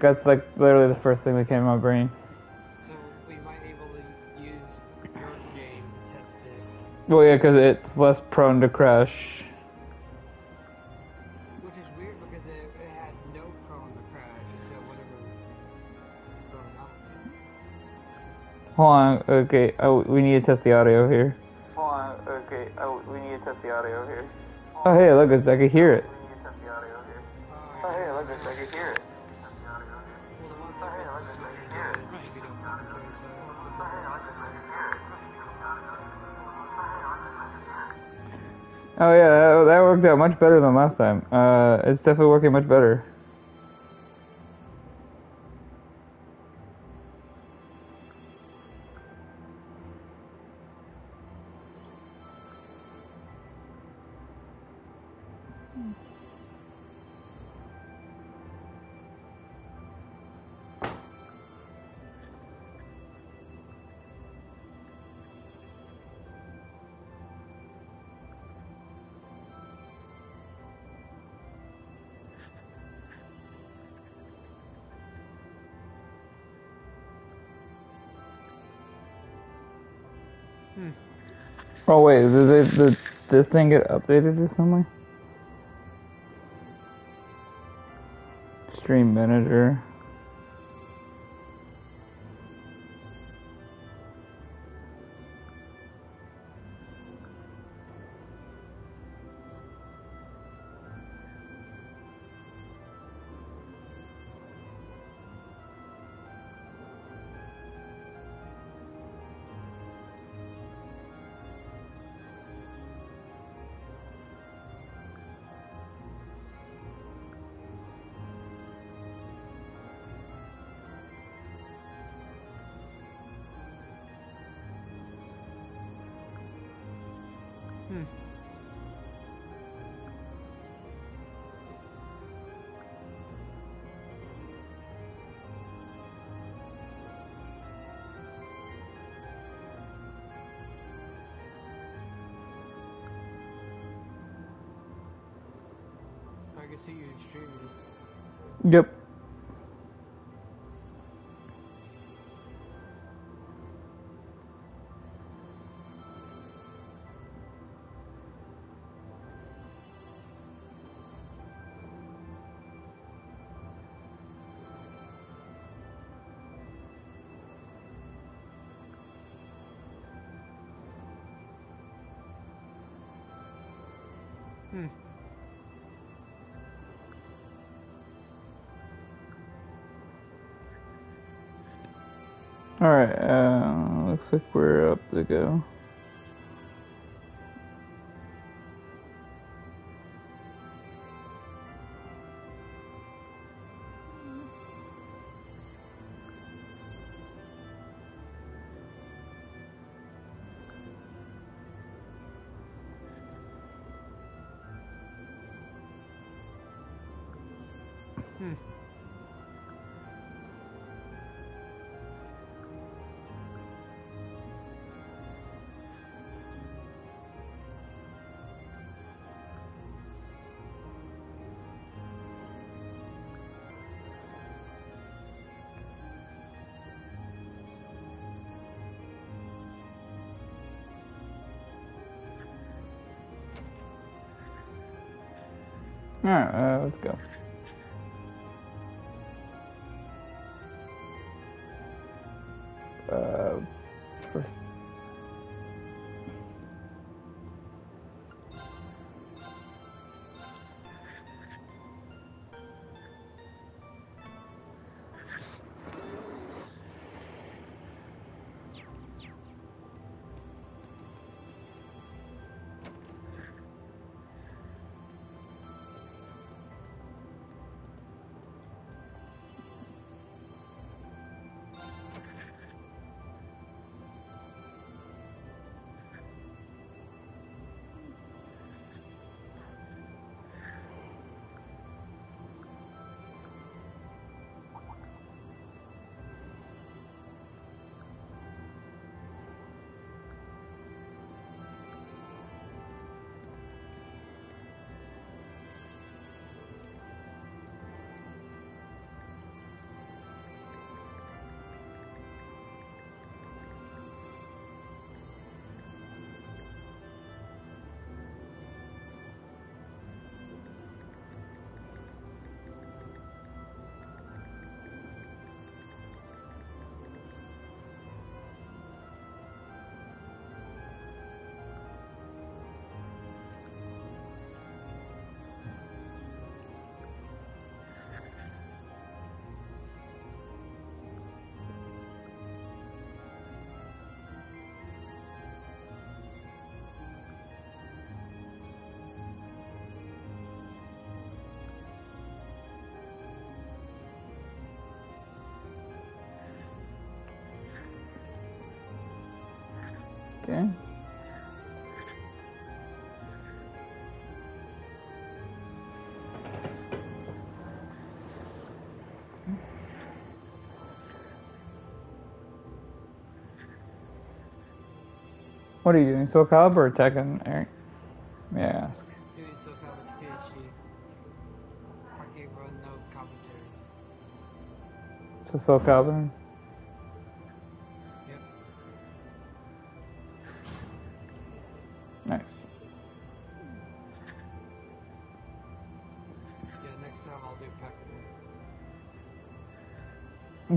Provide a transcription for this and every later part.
That's like literally the first thing that came to my brain. So we might be able to use your game to test it. Well, yeah, because it's less prone to crash. Which is weird because it had no prone to crash until whatever going on. Hold on, okay, we need to test the audio here. Hold on, okay, we need to test the audio here. Oh, hey, look, I can hear it. We need to test the audio here. Oh, hey, look, I can hear it. Well, the one thing that you do is if you don't want to change Oh yeah, that worked out much better than last time. It's definitely working much better. Oh wait, did this thing get updated or something? Stream manager. I can see you streaming. Yep. Alright, looks like we're up to go. Alright, let's go. First. Okay. What are you doing? Soul Calibur or Tekken, Eric? May I ask? Doing so kind of PhD. Arcade run, no commentary. So Soul Calibur? Yep. Nice. Yeah, next time I'll do Pac-Man.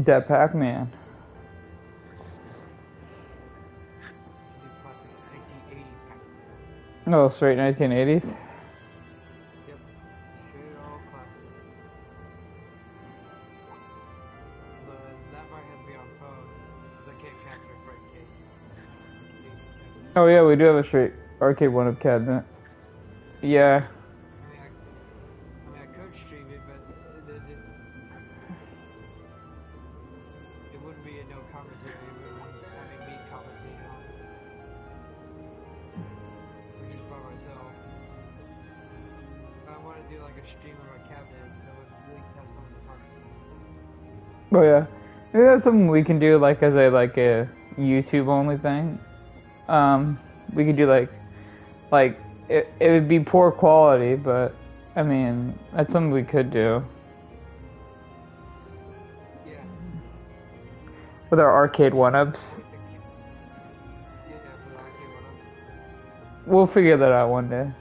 That Pac-Man. Do classic 1980 Pac-Man. No, straight 1980s. Yep. Straight all classic. But that might have to be on phone, because I can't capture frame rate. Oh yeah, we do have a straight arcade one-up cabinet. Yeah. I could stream it, but it just... It wouldn't be a no commentary, it would be having me commentating on it. Which is by myself. If I want to do like a stream of a cabinet, I would at least have someone to talk to. Oh yeah. Maybe that's something we can do like as a YouTube only thing. We could do like it would be poor quality, but I mean that's something we could do Yeah. with our arcade one-ups. Yeah, for the arcade one-ups. We'll figure that out one day.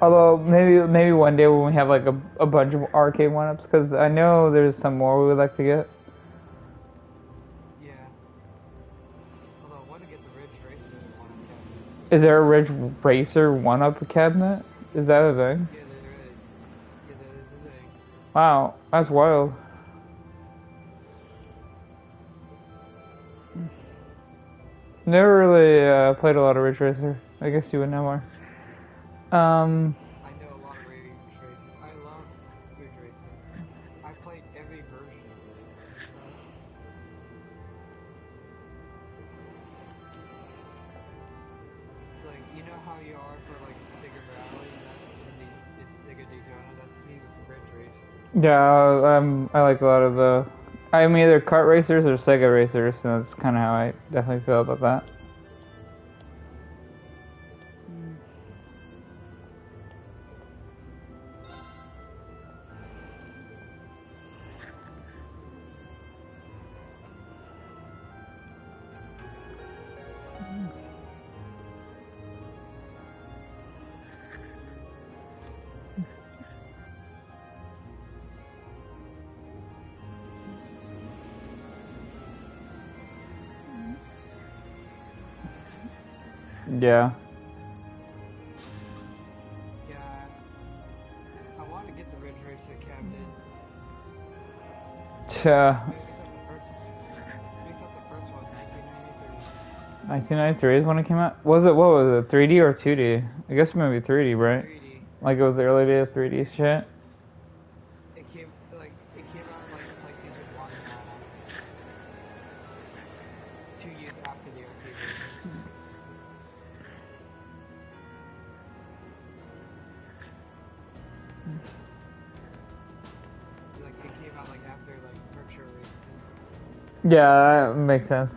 Although maybe one day when we have like a bunch of arcade one-ups, because I know there's some more we would like to get. Yeah. Although I want to get the Ridge Racer one-up cabinet. Is there a Ridge Racer one-up cabinet? Is that a thing? Yeah, there is. Yeah, that is the thing. Wow, that's wild. Never really played a lot of Ridge Racer. I guess you would know more. I know a lot of Ridge Racers. I love Ridge Racer. I played every version of it. Like, you know how you are for like Sega Rally, it's Sega Daytona, that's me with Ridge Racer. Yeah, I like a lot of the. I'm either kart racers or Sega racers, so that's kind of how I definitely feel about that. Yeah. Yeah, I want to get the Ridge Racer cabinet. Yeah. Maybe it's not the first one. Maybe it's not the first one, 1993. 1993 is when it came out. What was it, 3D or 2D? I guess maybe 3D, right? 3D. Like it was the early day of 3D shit. It came out like PlayStation 1 2 years after the arcade version. Like it came out like after like Virtua Racing. Yeah, that makes sense.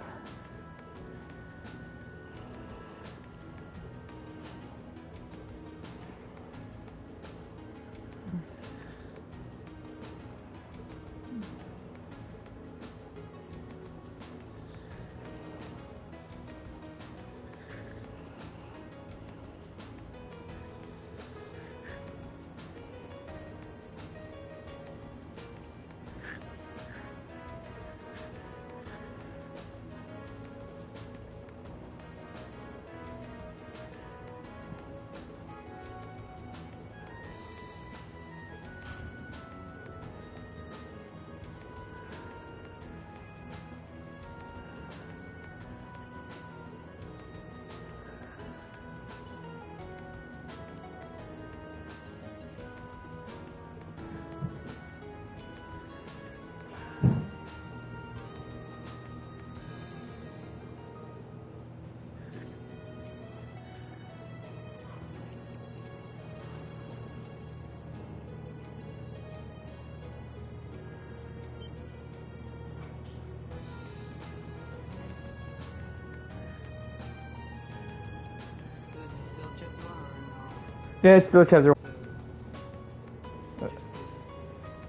Yeah, it's still chapter.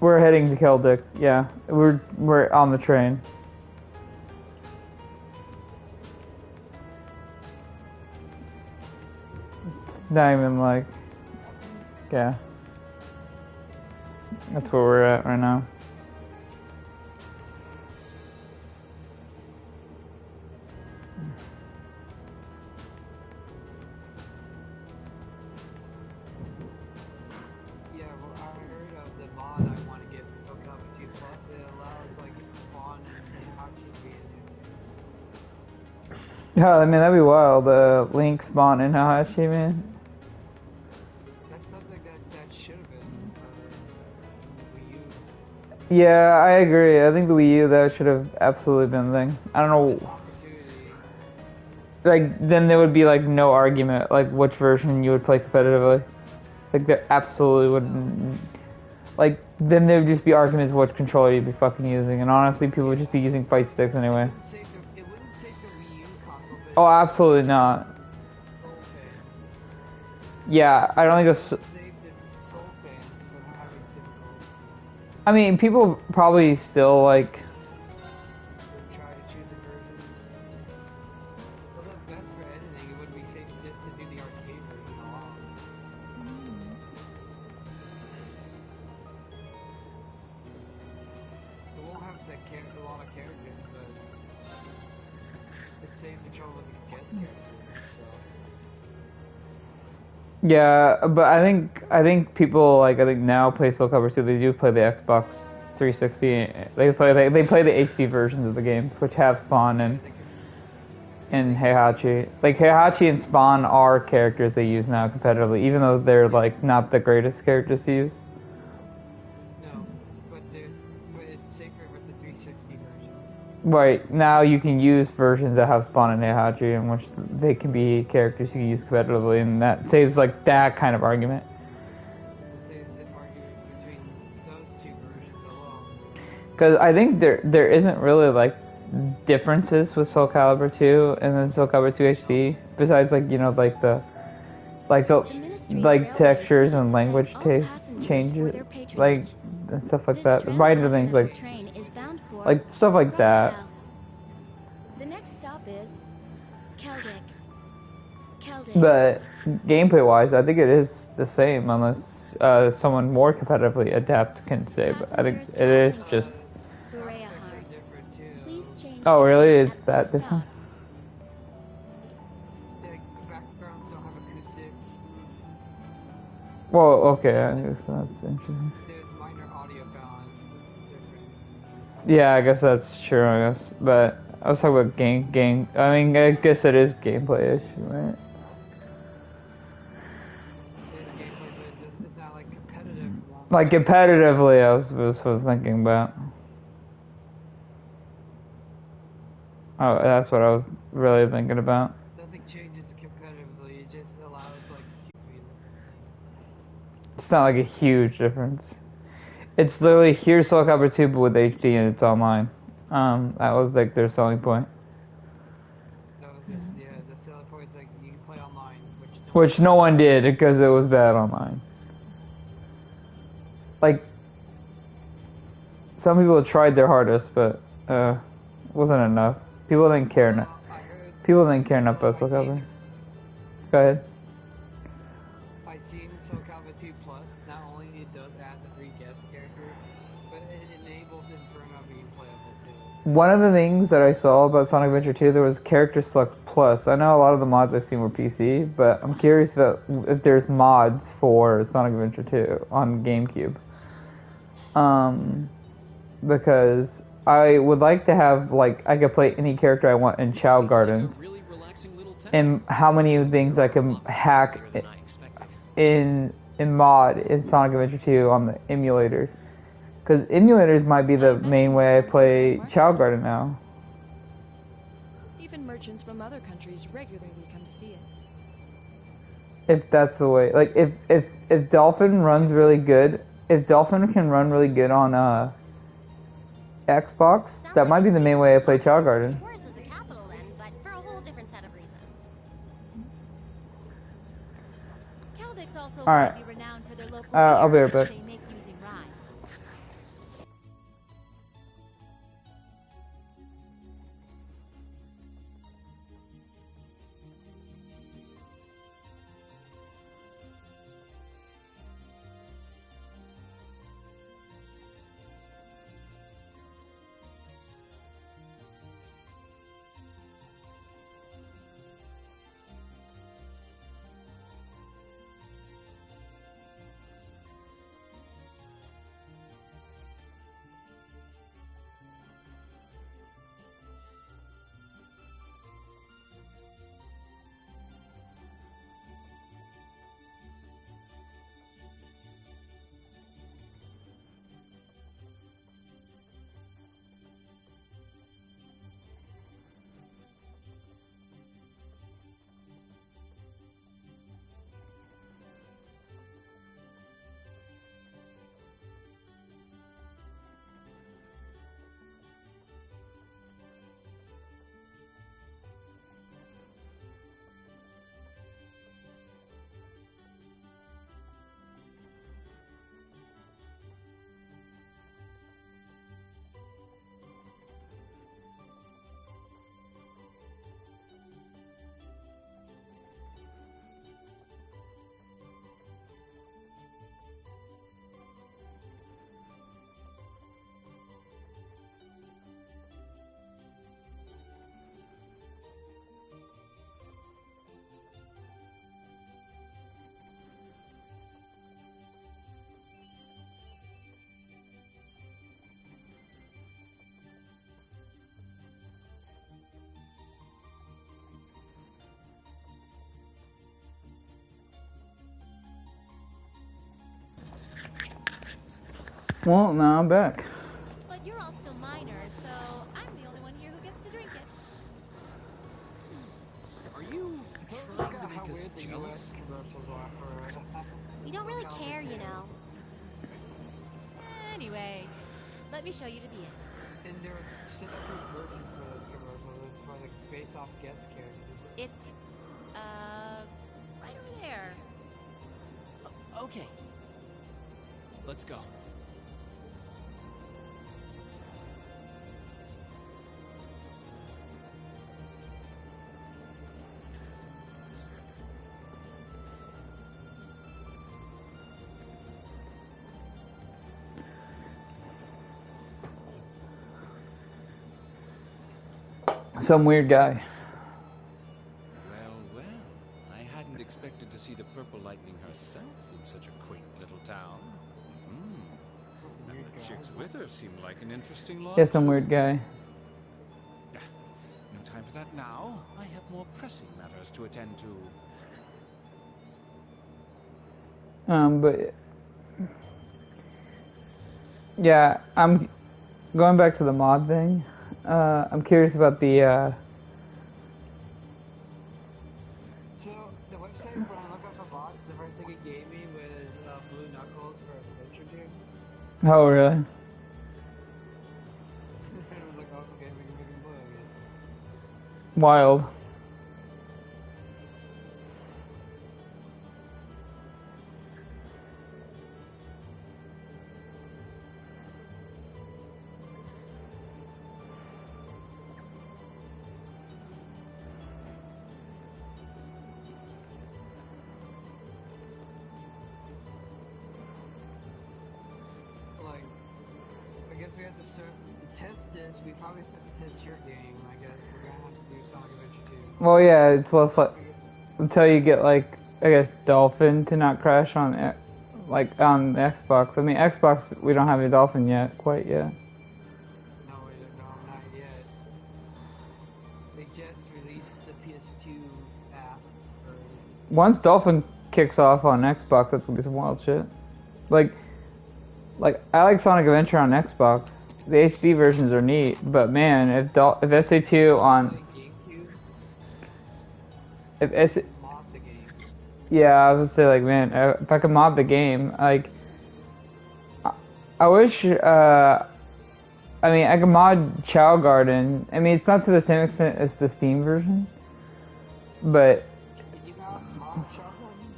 We're heading to Keldic. Yeah, we're on the train. It's not even like, yeah. That's where we're at right now. Yeah, well, I heard of the mod I want to get for Soul Calibur 2 Plus. It allows like spawn and Heihachi to be in it. Yeah, I mean that'd be wild. Link spawn in Heihachi, man. That's something that should have been for Wii U. Yeah, I agree. I think the Wii U that should have absolutely been the thing. I don't This know. opportunity. Like then there would be like no argument like which version you would play competitively. Like there absolutely wouldn't. Like then there would just be arguments which controller you'd be fucking using, and honestly, people would just be using fight sticks anyway. It wouldn't save the Wii U console, but Oh, absolutely not. Soul fans. Yeah, I don't think it's. Save the Soul fans from having difficulty. I mean, people probably still like. Would try to choose a version. Although best for editing, it would be safe just to do the arcade version alone. It won't have a lot of characters, but it's safe to trouble with the guest characters. So. Yeah, but I think people like I think now play Soul Calibur 2. They do play the Xbox 360. They play the HD versions of the games, which have Spawn and Heihachi. Like Heihachi and Spawn are characters they use now competitively, even though they're like not the greatest characters to use. No, but it's safer with the 360 version. Right now, you can use versions that have Spawn and Heihachi, in which they can be characters you can use competitively, and that saves like that kind of argument. It saves an argument between those two versions alone. Because I think there isn't really like differences with Soul Calibur 2 and then Soul Calibur 2 HD, besides like like the textures and language taste changes, like and stuff like that. Minor things like stuff like that. The next stop is Keldic. But gameplay wise, I think it is the same unless someone more competitively adept can say. But I think it is just. Sound effects are different too. Please change Oh really? channels It's at that this different? stop. Like, the backgrounds don't have acoustics. Well, okay, I guess that's interesting. There's minor audio balance difference. Yeah, I guess that's true. I guess, but I was talking about game. I mean, I guess it is gameplay issue, right? There's gameplay, but it's not like competitive. Like competitively, I was thinking about. Oh, that's what I was really thinking about. Nothing changes competitively. It just allows like between them. It's not like a huge difference. It's literally here's Soul Calibur 2, but with HD and it's online. That was like their selling point. That was just the selling point. Like you can play online, Which no one did because it was bad online. Like, some people tried their hardest, but wasn't enough. People didn't care enough. People didn't care enough about Soul Calibur. Go ahead. I've seen Soul Calibur 2 Plus. Not only it does add the 3 guest characters, but it enables Inferno being playable too. One of the things that I saw about Sonic Adventure 2, there was Character Select Plus. I know a lot of the mods I've seen were PC, but I'm curious about if there's mods for Sonic Adventure 2 on GameCube. Because I would like to have, like, I could play any character I want in Chao Gardens. And how many things I can hack in mod in Sonic Adventure 2 on the emulators. Because emulators might be the main way I play Chao Garden now. Even merchants from other countries regularly come to see it. If that's the way, like if Dolphin runs really good, if Dolphin can run really good on Xbox, that might be the main way I play Chao Garden. Horus is the capital then, but for a whole different set of reasons. Keldic's also Alright. might be renowned for their local I'll be beer, right back. which they make using rye. Well, now I'm back. But you're all still minors, so I'm the only one here who gets to drink it. Are you trying to make us jealous? Commercials are for We don't really care, you know. Anyway, let me show you to the inn. and they're separate versions for those commercials. It's for like face-off guest characters. It's, right over there. Okay. Let's go. Some weird guy. Well, I hadn't expected to see the Purple Lightning herself in such a quaint little town. And the chicks with her seem like an interesting lot. Yeah, some weird guy. No time for that now. I have more pressing matters to attend to. But yeah, I'm going back to the mod thing. I'm curious about the So the website when I look up for bots, the first thing it gave me was Blue Knuckles for Adventure Game. Oh, really? And it was like, oh, okay, we can make him blue again. Wild. Like, I guess we have to start to test this. We probably have to test your game. I guess we're gonna have to do Sonic Adventure 2. Well, yeah, it's less like until you get like I guess Dolphin to not crash on like on the Xbox. I mean Xbox, we don't have a Dolphin yet, quite yet. No, not yet. They just released the PS2 app. Once Dolphin kicks off on Xbox, that's gonna be some wild shit. Like I like Sonic Adventure on Xbox. The HD versions are neat, but man, if SA2 on GameCube, if mod the game. yeah, I was gonna say like man, if I could mod the game, like I wish. I mean, I could mod Chow Garden. I mean, it's not to the same extent as the Steam version, but Did you not mod Shotgun?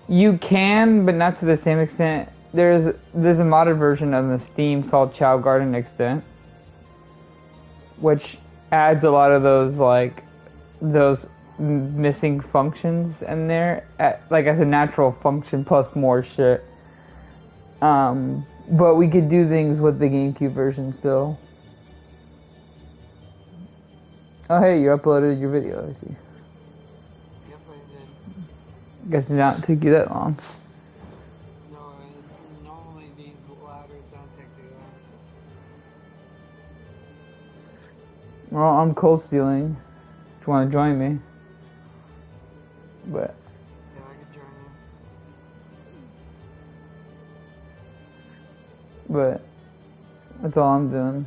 You can, but not to the same extent. There's a modded version of the Steam called Chow Garden Extent, which adds a lot of those missing functions in there, as a natural function plus more shit. But we could do things with the GameCube version still. Oh hey, you uploaded your video, I see. Yep, I did. Guess it did not take you that long. No, normally these ladders don't take too long. Well, I'm cold stealing. If you want to join me. But Yeah, I could join you. But that's all I'm doing.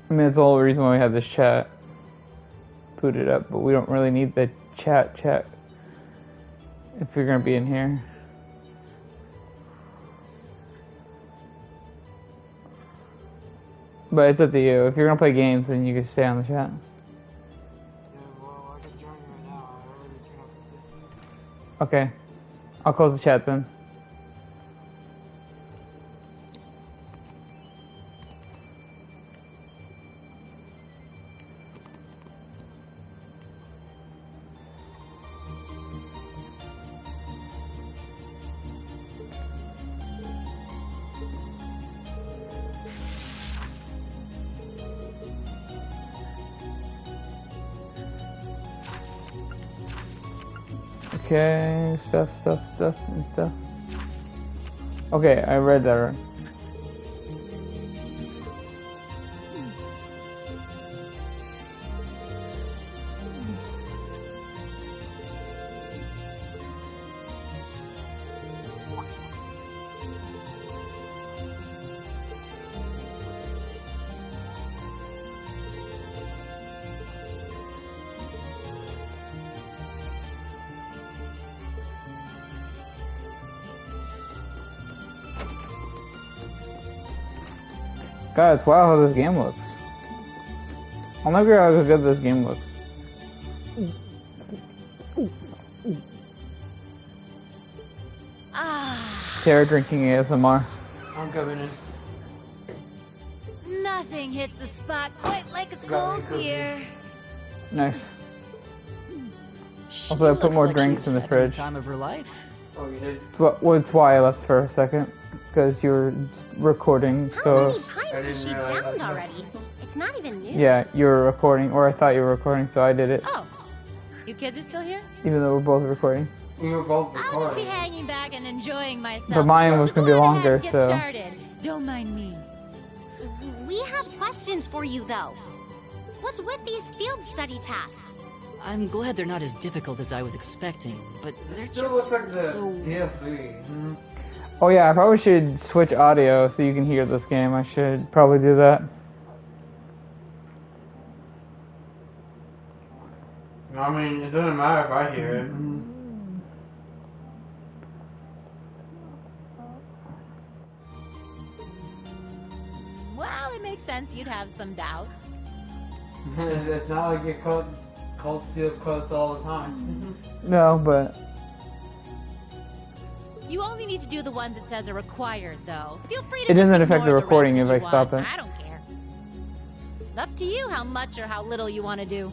I mean, that's the whole reason why we have this chat. Put it up, but we don't really need the chat if you're gonna be in here. But it's up to you. If you're gonna play games, then you can stay on the chat. Yeah, well, I could join you right now. I already turned off the system. Okay. I'll close the chat then. Okay, stuff, and stuff. Okay, I read that right. God, it's wild how this game looks. I'll never figure out how good this game looks. Tara drinking ASMR. I'm coming in. Nothing hits the spot quite like a cold beer. Nice. She Also, I put looks more like drinks she's in the having fridge. time of her life. Oh, you did? That's why I left for a second. Because you were recording, How so... many pints has she didn't realize downed that. already? It's not even new. Yeah, you were recording, or I thought you were recording, so I did it. Oh, you kids are still here? Even though we're both recording. We were both I'll just recording. be hanging back and enjoying myself. But mine was So gonna be go on longer, ahead and get so... started. Don't mind me. We have questions for you, though. What's with these field study tasks? I'm glad they're not as difficult as I was expecting, but they're Still just looks like the so... PS3. Oh yeah, I probably should switch audio so you can hear this game. I should probably do that. I mean, it doesn't matter if I hear it. Well, it makes sense you'd have some doubts. It's not like you cold steel quotes all the time. No, but... You only need to do the ones it says are required, though. Feel free to It just doesn't affect ignore the recording rest if you I stop want. it. I don't care. Up to you how much or how little you want to do.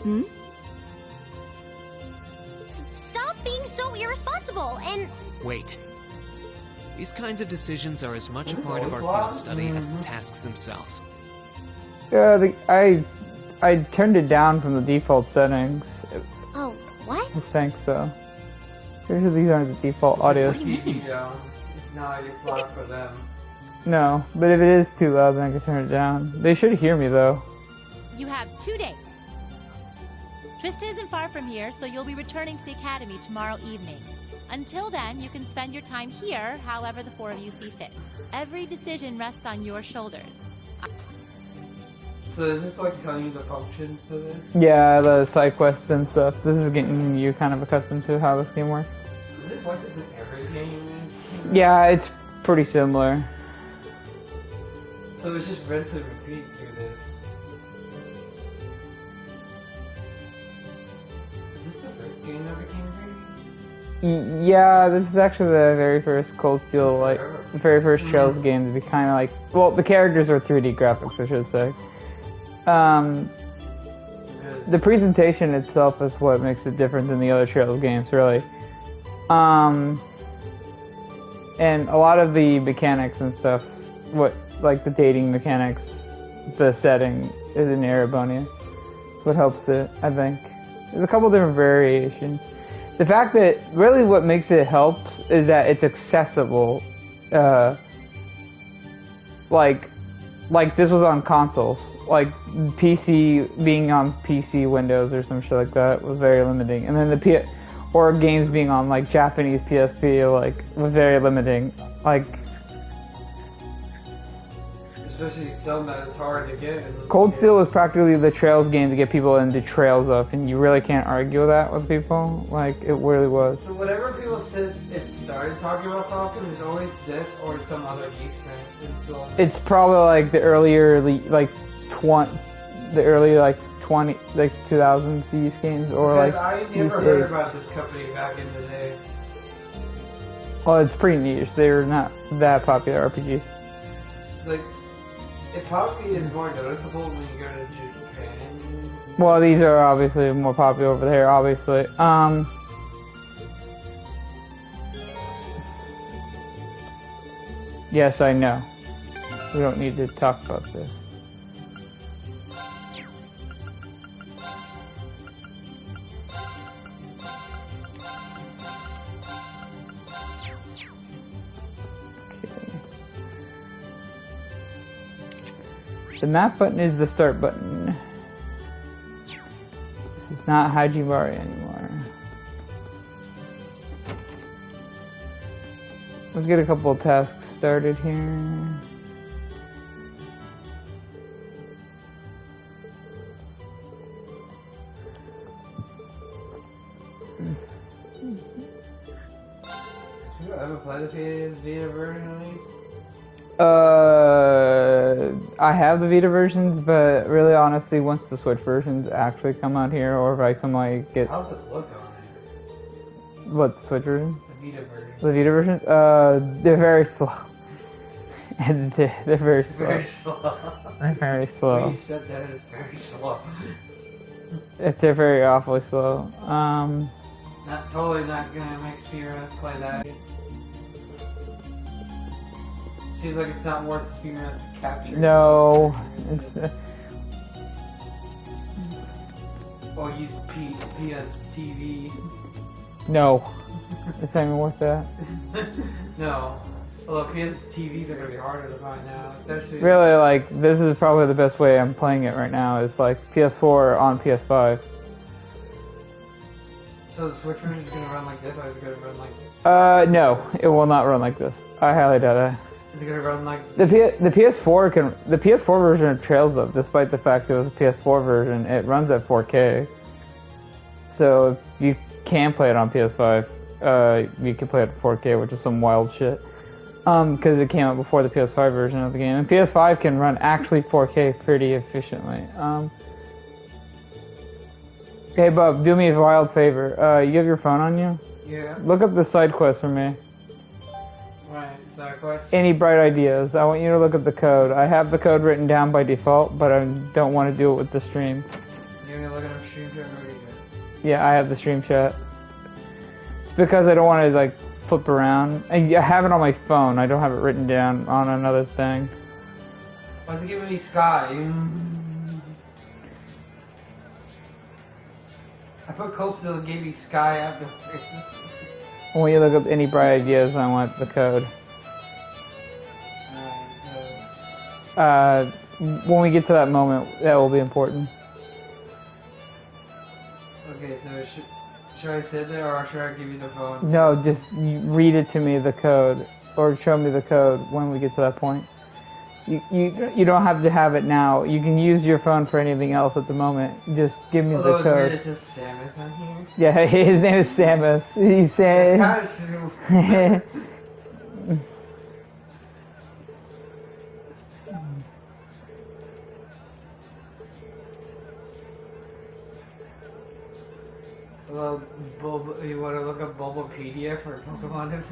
Hmm? Stop being so irresponsible and... Wait. These kinds of decisions are as much a part of our field study as the tasks themselves. Yeah, I turned it down from the default settings. Oh, what? I think so. Pretty sure these aren't the default audios. TV though. It's not like it's loud for them. No, but if it is too loud, then I can turn it down. They should hear me though. You have 2 days. Trista isn't far from here, so you'll be returning to the academy tomorrow evening. Until then, you can spend your time here however the four of you see fit. Every decision rests on your shoulders. So is this like telling you the functions for this? Yeah, the side quests and stuff. This is getting you kind of accustomed to how this game works. Is this like this in every game? Yeah, it's pretty similar. So it's just rinse and repeat through this. game that became free? Yeah, this is actually the very first Cold Steel, like, the very first Trails game to be kind of like, well, the characters are 3D graphics, I should say. The presentation itself is what makes it different than the other Trails games, really. And a lot of the mechanics and stuff, like the dating mechanics, the setting is in Erebonia. That's what helps it, I think. There's a couple different variations. The fact that really what makes it helps is that it's accessible. Like this was on consoles. Like PC being on PC Windows or some shit like that was very limiting. And then or games being on like Japanese PSP like was very limiting. Like Especially some that it's hard to get. Cold Steel was practically the Trails game to get people into Trails up, and you really can't argue that with people. Like it really was. So whatever people said it started talking about Falcon, is always this or some other East thing. It's probably like the earlier like 2000 East games or because like I never heard about this company back in the day. Well, it's pretty niche. They're not that popular RPGs. Like, it probably is more noticeable when you go to Japan. Well, these are obviously more popular over there, obviously. Yes, I know. We don't need to talk about this. The map button is the start button. This is not Hajimari anymore. Let's get a couple of tasks started here. Did you ever play the PS Vita version at least? I have the Vita versions, but really honestly, once the Switch versions actually come out here, or if I somehow get... How's it look on it? What, the Switch versions? The Vita version. The Vita versions? They're very slow. They're very slow. Very slow. They're very slow. When you said that, it's very slow. They're very awfully slow. Totally not gonna make Speedrunners play that. Seems like it's not worth Speedrunners to capture. No, it's... Or use PS TV. No. It's not even worth that. No. Although PS TVs are gonna be harder to find now, especially... Really, like, this is probably the best way I'm playing it right now, is like PS4 on PS5. So the Switch version is gonna run like this, or is it gonna run like... No, it will not run like this. I highly doubt it. Is it gonna run like... The PS4 version of Trails Up, despite the fact it was a PS4 version, it runs at 4K. So if you can play it on PS5, you can play it at 4K, which is some wild shit. Because it came out before the PS5 version of the game. And PS5 can run actually 4K pretty efficiently. Hey Bub, do me a wild favor. You have your phone on you? Yeah. Look up the side quest for me. Right, side quest? Any bright ideas? I want you to look at the code. I have the code written down by default, but I don't want to do it with the stream. You're gonna look at them stream chat already? Yeah, I have the stream chat. It's because I don't want to like flip around. I have it on my phone. I don't have it written down on another thing. Why is it giving me Sky? I put Cold Steel and gave me Sky after. When you look up any bright ideas, I want the code. When we get to that moment, that will be important. Okay, so should I sit there or should I give you the phone? No, just read it to me, the code, or show me the code when we get to that point. You don't have to have it now. You can use your phone for anything else at the moment. Just give me the code. It's just Samus on here. Yeah, his name is Samus. He said. Well, you want to look up Bulbapedia for Pokemon?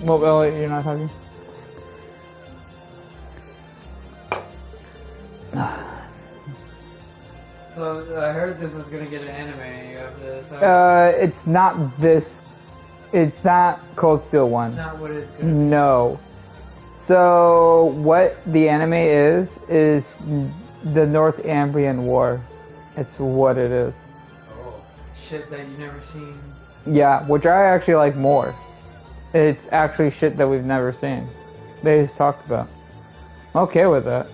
Well, you're not talking? So I heard this was gonna get an anime of this. It's not this. It's not Cold Steel 1. Not what it's gonna No. So what the anime is the Northumbrian War. It's what it is. Oh, shit that you never seen. Yeah, which I actually like more. It's actually shit that we've never seen. They just talked about. I'm okay with that.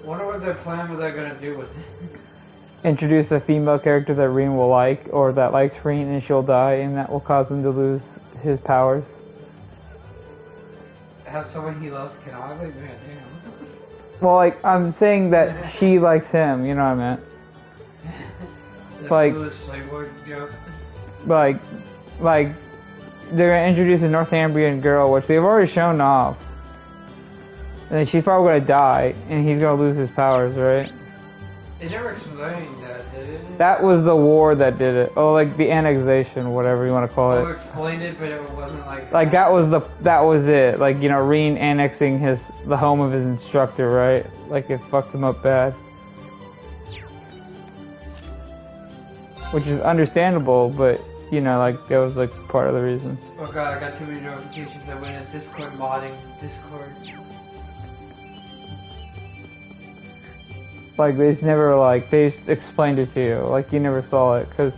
Wonder what their plan was they're gonna do with it. Introduce a female character that Reen will like, or that likes Reen and she'll die, and that will cause him to lose his powers. Have someone he loves canonically? Man, damn. Well, like, I'm saying that she likes him, you know what I meant? The Like- coolest Playboy joke. Like, they're gonna introduce a Northumbrian girl, which they've already shown off. And then she's probably gonna die, and he's gonna lose his powers, right? They never explained that, did it? That was the war that did it. Oh, like the annexation, whatever you want to call Oh, it. explained it, but it wasn't like. Like that was it. Like, you know, Reen annexing the home of his instructor, right? Like it fucked him up bad. Which is understandable, but you know, like that was like part of the reason. Oh god, I got too many notifications. I went in Discord modding. Discord. Like they just never they just explained it to you. Like you never saw it because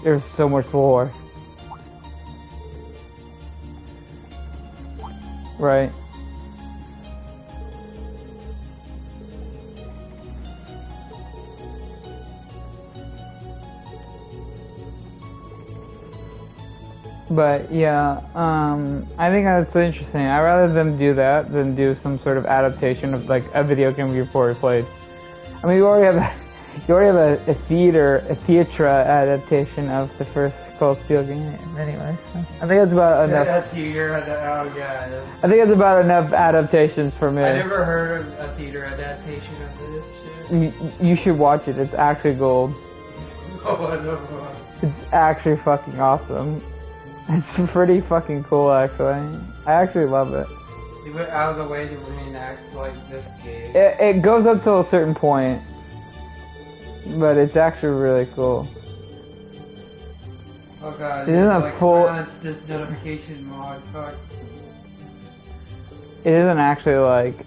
there's so much lore. Right. But yeah, I think that's interesting. I'd rather them do that than do some sort of adaptation of like a video game you've already played. I mean, you already have a theater adaptation of the first Cold Steel game, anyway. So I think that's about enough. A theater, oh yeah. I think that's about enough adaptations for me. I never heard of a theater adaptation of this shit. You should watch it. It's actually gold. Oh, I know. It's actually fucking awesome. It's pretty fucking cool, actually. I actually love it. You went out of the way to reenact like this game. It goes up till a certain point, but it's actually really cool. Oh god, It isn't like full. this notification mod. Fuck. It isn't actually like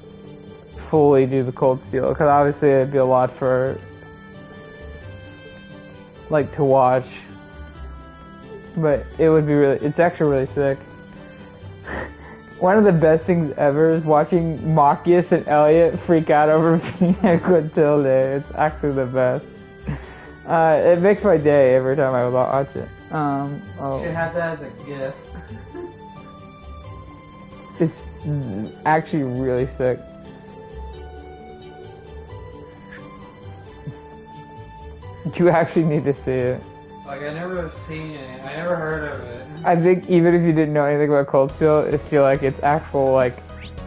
fully do the Cold Steel, because obviously it'd be a lot for like to watch. But it would be it's actually really sick. One of the best things ever is watching Machias and Elliot freak out over Quintilde. It's actually the best. It makes my day every time I watch it. You should have that as a gift. It's actually really sick. You actually need to see it. Like, I never seen it. I never heard of it. I think even if you didn't know anything about Cold Steel, I feel like it's actual, like,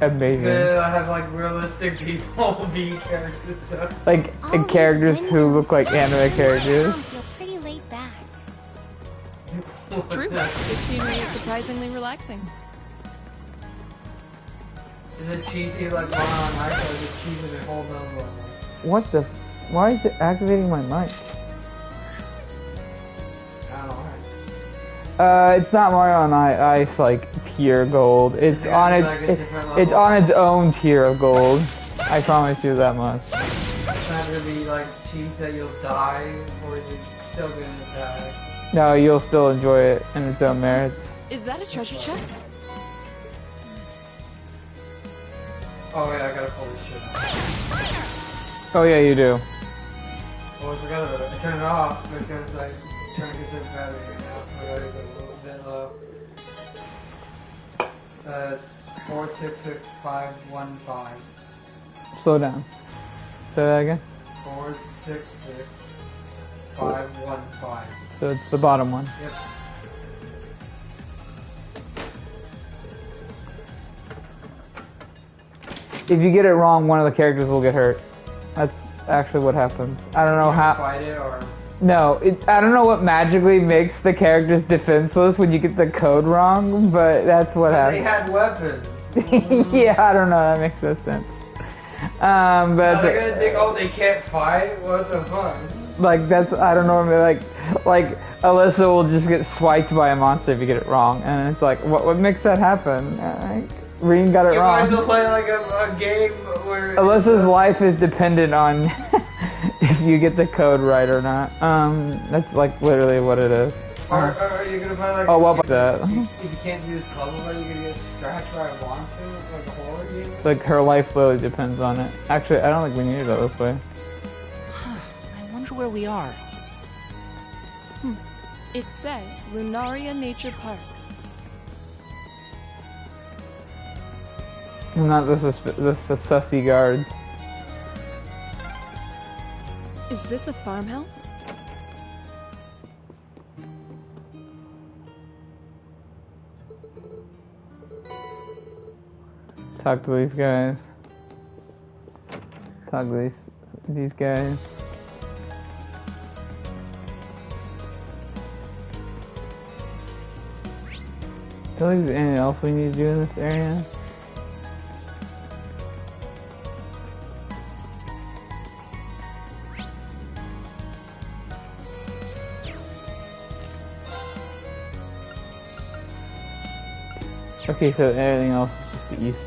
amazing. I have, like, realistic people be characters. Like, All characters these who look like windows anime characters. I feel pretty laid back. True. They seem surprisingly relaxing. Is it cheesy like one on mic, or is it cheesy to hold on? What the? Why is it activating my mic? I don't know. It's not Mario on Ice like tier gold. It's on its like a different it's level? on its own tier of gold. I promise you that much. It's not gonna be like cheese that you'll die, or you're still gonna die. No, you'll still enjoy it in its own merits. Is that a treasure chest? Oh wait, I gotta pull this shit off. Oh yeah, you do. Oh, I forgot about it. I turned it off because I trying to get this battery now. I gotta go a little bit low. 466515. Slow down. Say that again. 466515. So it's the bottom one. Yep. if you get it wrong, one of the characters will get hurt. That's actually what happens. I don't know how. Fight it or. No, I don't know what magically makes the characters defenseless when you get the code wrong, but that's what They happens. had weapons. Yeah, I don't know. That makes no sense. But Now they're gonna think, oh, they can't fight. What the fuck? like that's I don't know. Like Alyssa will just get swiped by a monster if you get it wrong, and it's like, what makes that happen? Reen got it You might as well wrong. play like a game where. Alyssa's life is dependent on if you get the code right or not. That's like literally what it is. Or are you gonna play like? Oh, a well, game that. If you can't do this puzzle, are you gonna get scratched by a monster like a horror game? Like her life literally depends on it. Actually, I don't think we need to go this way. I wonder where we are. It says Lunaria Nature Park. Not this is sussy guard. Is this a farmhouse? Talk to these guys. Talk to these guys. Do you think there's anything else we need to do in this area? Okay, so everything else is just the east.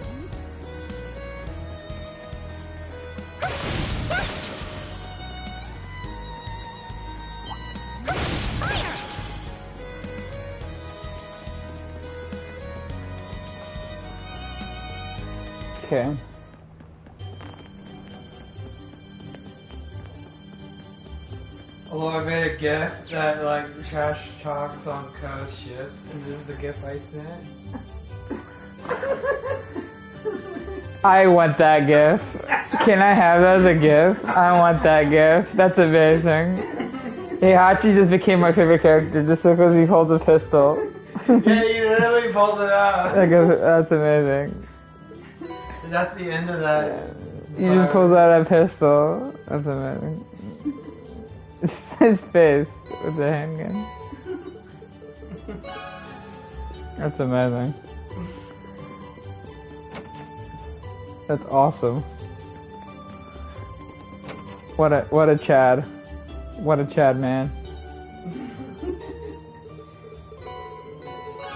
Okay. Although I made a gif that like trash talks on coast ships, and this is the gif I sent. I want that gif. Can I have that as a gif? I want that gif. That's amazing. Heihachi just became my favorite character just because he holds a pistol. Yeah, you literally pulled it out. That's amazing. That's the end of that. He just pulls out a pistol. That's amazing. His face with the handgun. That's amazing. That's awesome. What a Chad. What a Chad, man.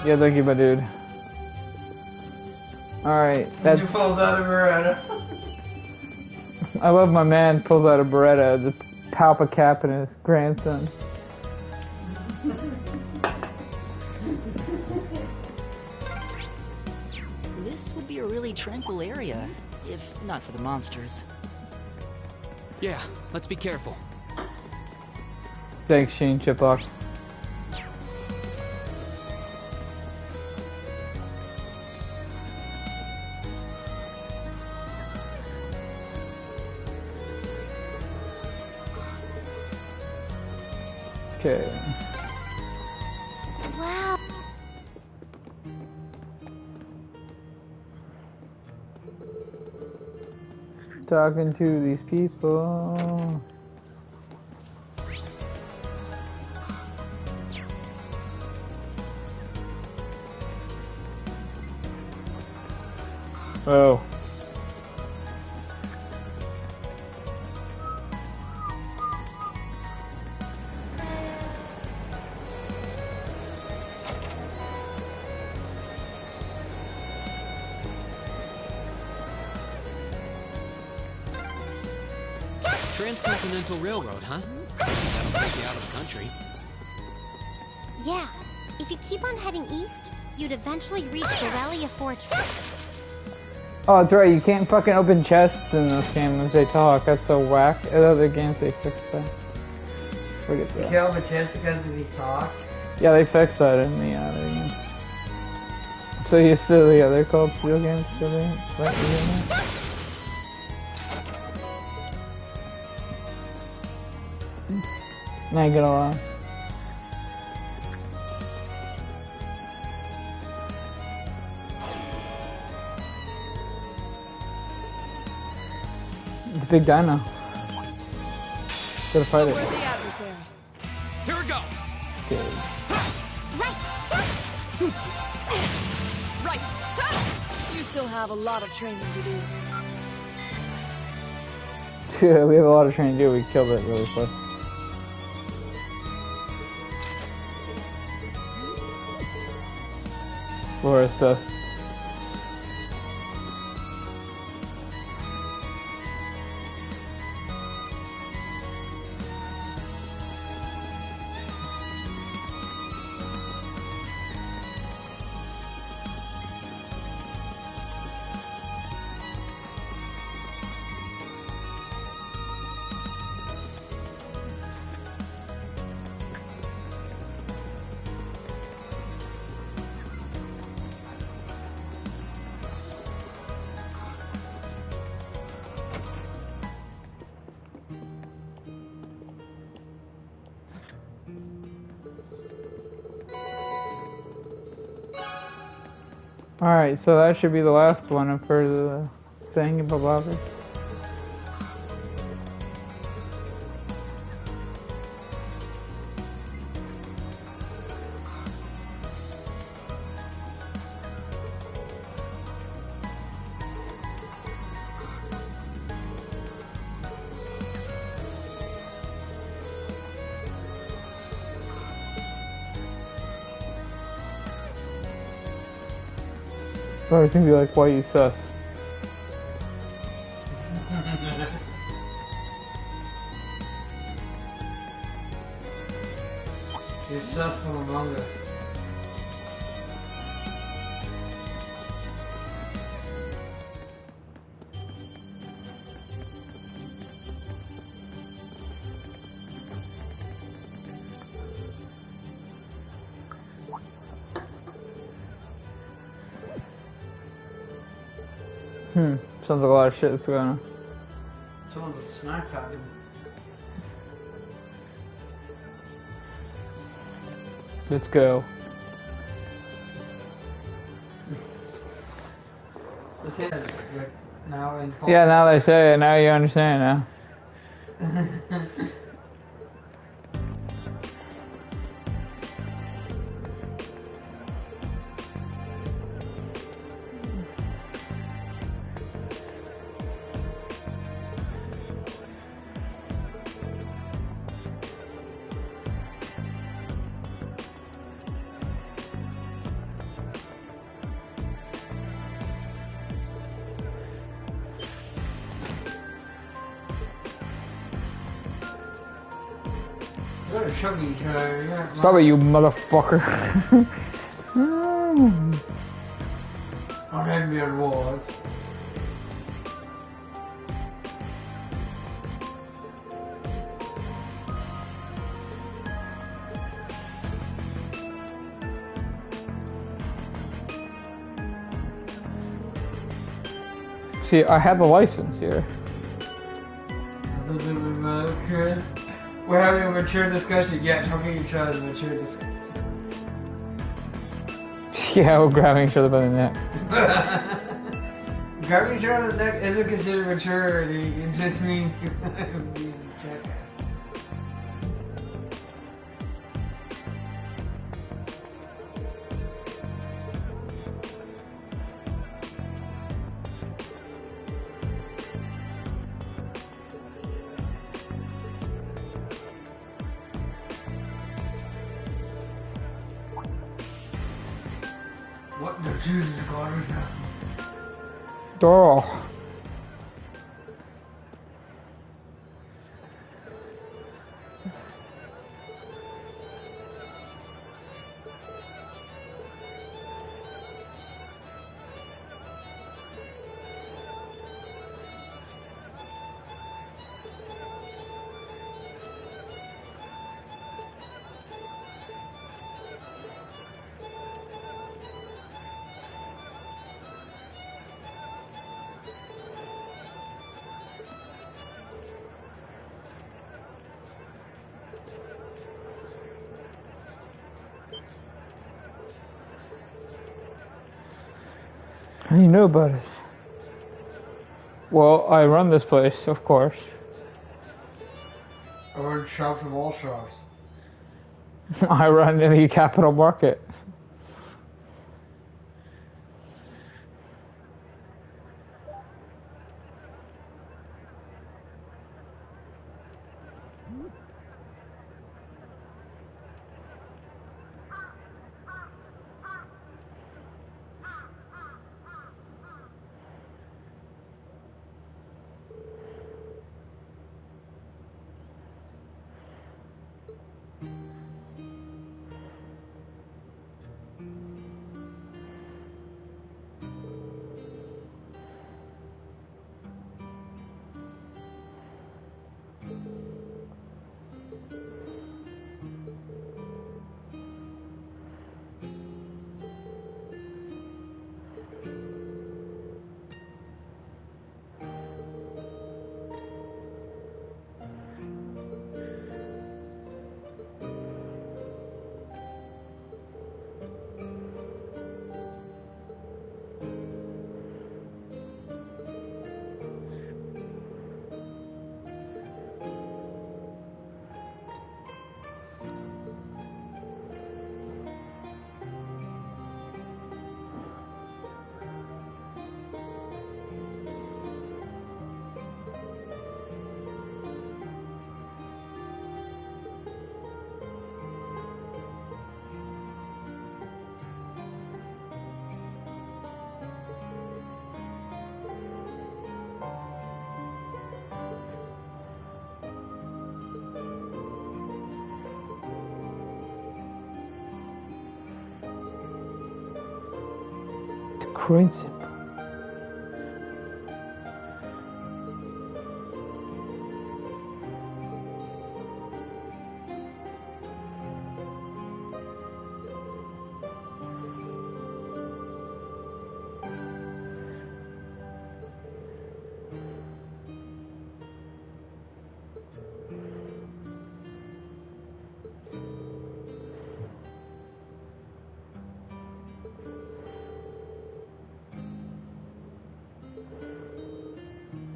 Yeah, thank you, my dude. Alright, that's... You pulled out a Beretta. I love my man pulls out a Beretta to palpa cap and his grandson. This would be a really tranquil area, if not for the monsters. Yeah, let's be careful. Thanks, Sheen Chipbox. Okay. Wow. Talking to these people. Oh. Transcontinental Railroad, huh? Guess that'll take you out of the country. Yeah. If you keep on heading east, you'd eventually reach Borrelia Fortress. Oh, that's right, you can't fucking open chests in those games if they talk. That's so whack. In other games they fixed that. Forget You that. can't have a chance because he talk. Yeah, they fixed that in the other games. So you still, yeah, they're called steel games, so they let you in there. Not gonna lie. The big dino. Gotta fight Where's it. the adversary? Here we go. Okay. Right. You still have a lot of training to do. Yeah, we have a lot of training to do. We killed it really quick. For us. Alright, so that should be the last one for the thing in Bobby. Or it's gonna be like, why you sus? You're sus from Among Us. Sounds like a lot of shit that's going on. Someone's smack talking. Let's go. Let's hit it. Like, now in Yeah, now they say it, now you understand now. You're chuggy each other. Stop it, you motherfucker. I'll hand me a reward. See, I have a license here. We're having a mature discussion. Yeah, talking each other mature discussion. Yeah, we're grabbing each other by the neck. Grabbing each other by the neck isn't considered maturity. It just means being a jackass. What the Jesus God is that? Oh. How do you know about us? Well, I run this place, of course. I run shops of all shops. I run the capital market. Crazy.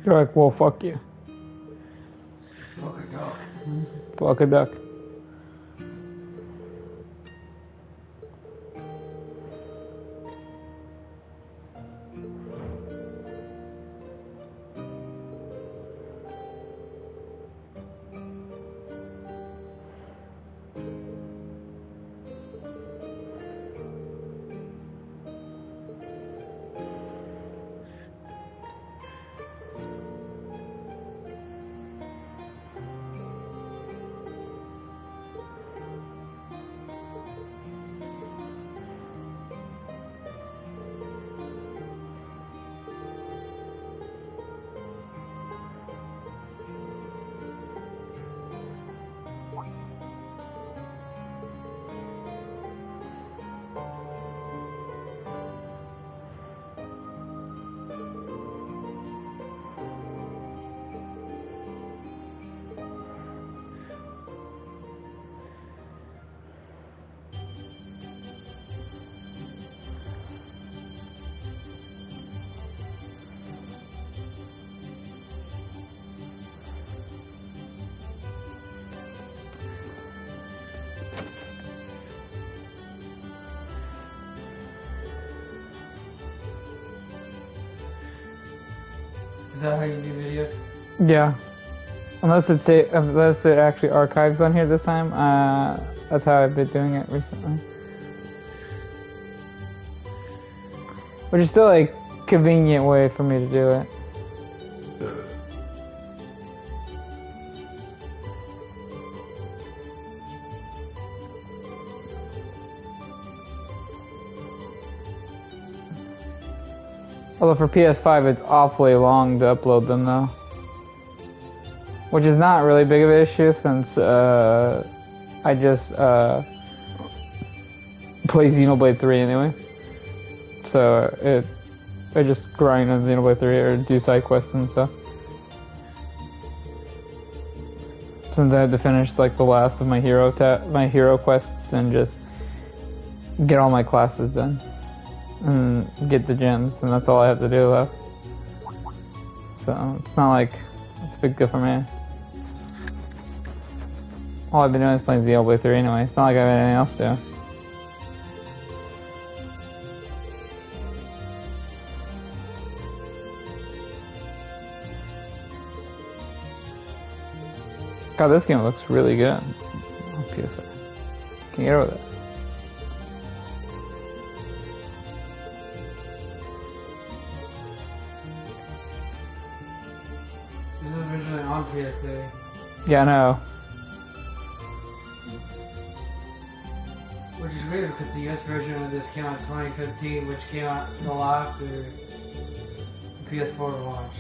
You're like, well, fuck you. Fuck a duck. Fuck a duck. Is that how you do videos? Yeah. Unless it actually archives on here this time. That's how I've been doing it recently. Which is still a convenient way for me to do it. Although for PS5 it's awfully long to upload them though. Which is not really big of an issue since I just play Xenoblade 3 anyway. So I just grind on Xenoblade 3 or do side quests and stuff. Since I had to finish like the last of my hero quests and just get all my classes done. And get the gems, and that's all I have to do left. So so it's not like it's a big deal for me. All I've been doing is playing Diablo 3 anyway. It's not like I have anything else to do. God, this game looks really good on PS4. Can you get over that? This is originally on PS3. Yeah, I know. Which is weird because the US version of this came out in 2015, which came out well after the PS4 launch.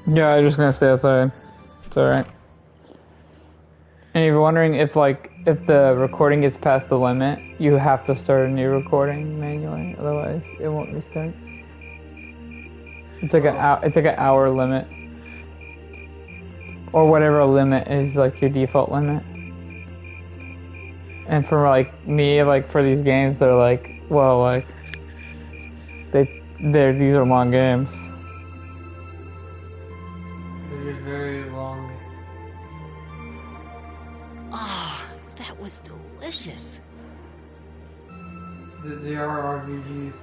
Yeah, I'm just gonna stay outside. It's alright. And if you're wondering if the recording gets past the limit, you have to start a new recording manually, otherwise it won't restart. It's like an hour limit. Or whatever limit is like your default limit. And for like me, like for these games, they're like, well, like these are long games. It is very long. Ah, that was delicious. They are RPGs.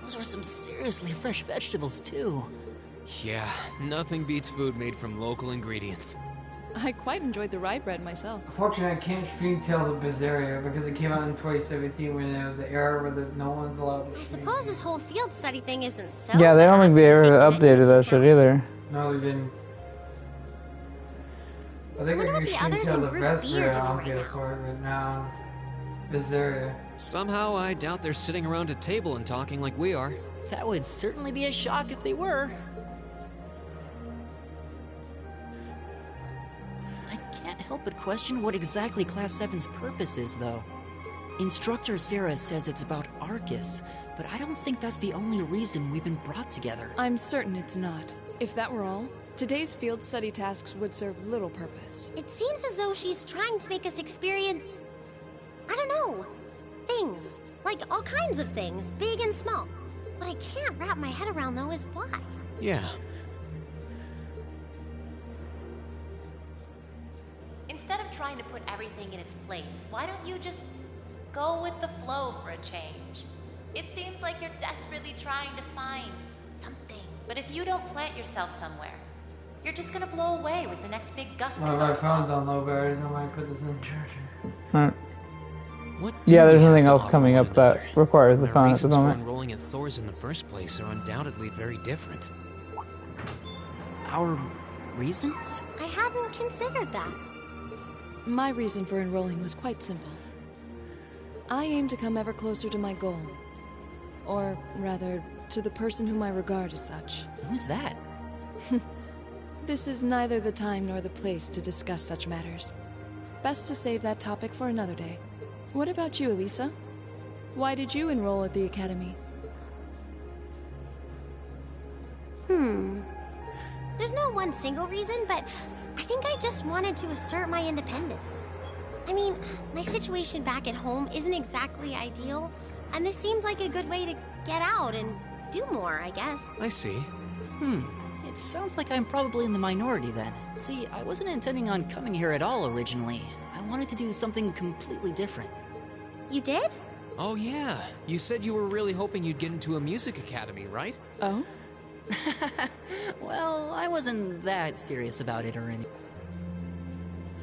Those were some seriously fresh vegetables, too. Yeah, nothing beats food made from local ingredients. I quite enjoyed the rye bread myself. Unfortunately, I can't stream Tales of Berseria because it came out in 2017 when there was the era where no one's allowed to I stream. suppose this whole field study thing isn't so Yeah, they don't bad think they ever taking that updated into that shit account. either. No, they didn't. I think wonder I what can the stream others Tales in of Root B are Vesperia doing on right now. PS4, but now Berseria. Somehow, I doubt they're sitting around a table and talking like we are. That would certainly be a shock if they were. I can't help but question what exactly Class 7's purpose is, though. Instructor Sarah says it's about Arcus, but I don't think that's the only reason we've been brought together. I'm certain it's not. If that were all, today's field study tasks would serve little purpose. It seems as though she's trying to make us experience, I don't know, things. Like all kinds of things, big and small. What I can't wrap my head around, though, is why. Yeah. Instead of trying to put everything in its place, why don't you just go with the flow for a change? It seems like you're desperately trying to find something. But if you don't plant yourself somewhere, you're just gonna blow away with the next big gust One that of my comes phone's on low batteries, I might put this in charger. Right. What do Yeah, there's we have nothing to else offer coming one up that another? requires the And our phone at the reasons for moment. enrolling in Thor's in the first place are undoubtedly very different. Our reasons? I hadn't considered that. My reason for enrolling was quite simple. I aim to come ever closer to my goal. Or, rather, to the person whom I regard as such. Who's that? This is neither the time nor the place to discuss such matters. Best to save that topic for another day. What about you, Elisa? Why did you enroll at the Academy? There's no one single reason, but I think I just wanted to assert my independence. I mean, my situation back at home isn't exactly ideal, and this seemed like a good way to get out and do more, I guess. I see. It sounds like I'm probably in the minority then. See, I wasn't intending on coming here at all originally. I wanted to do something completely different. You did? Oh yeah, you said you were really hoping you'd get into a music academy, right? Oh? Well, I wasn't that serious about it or anything.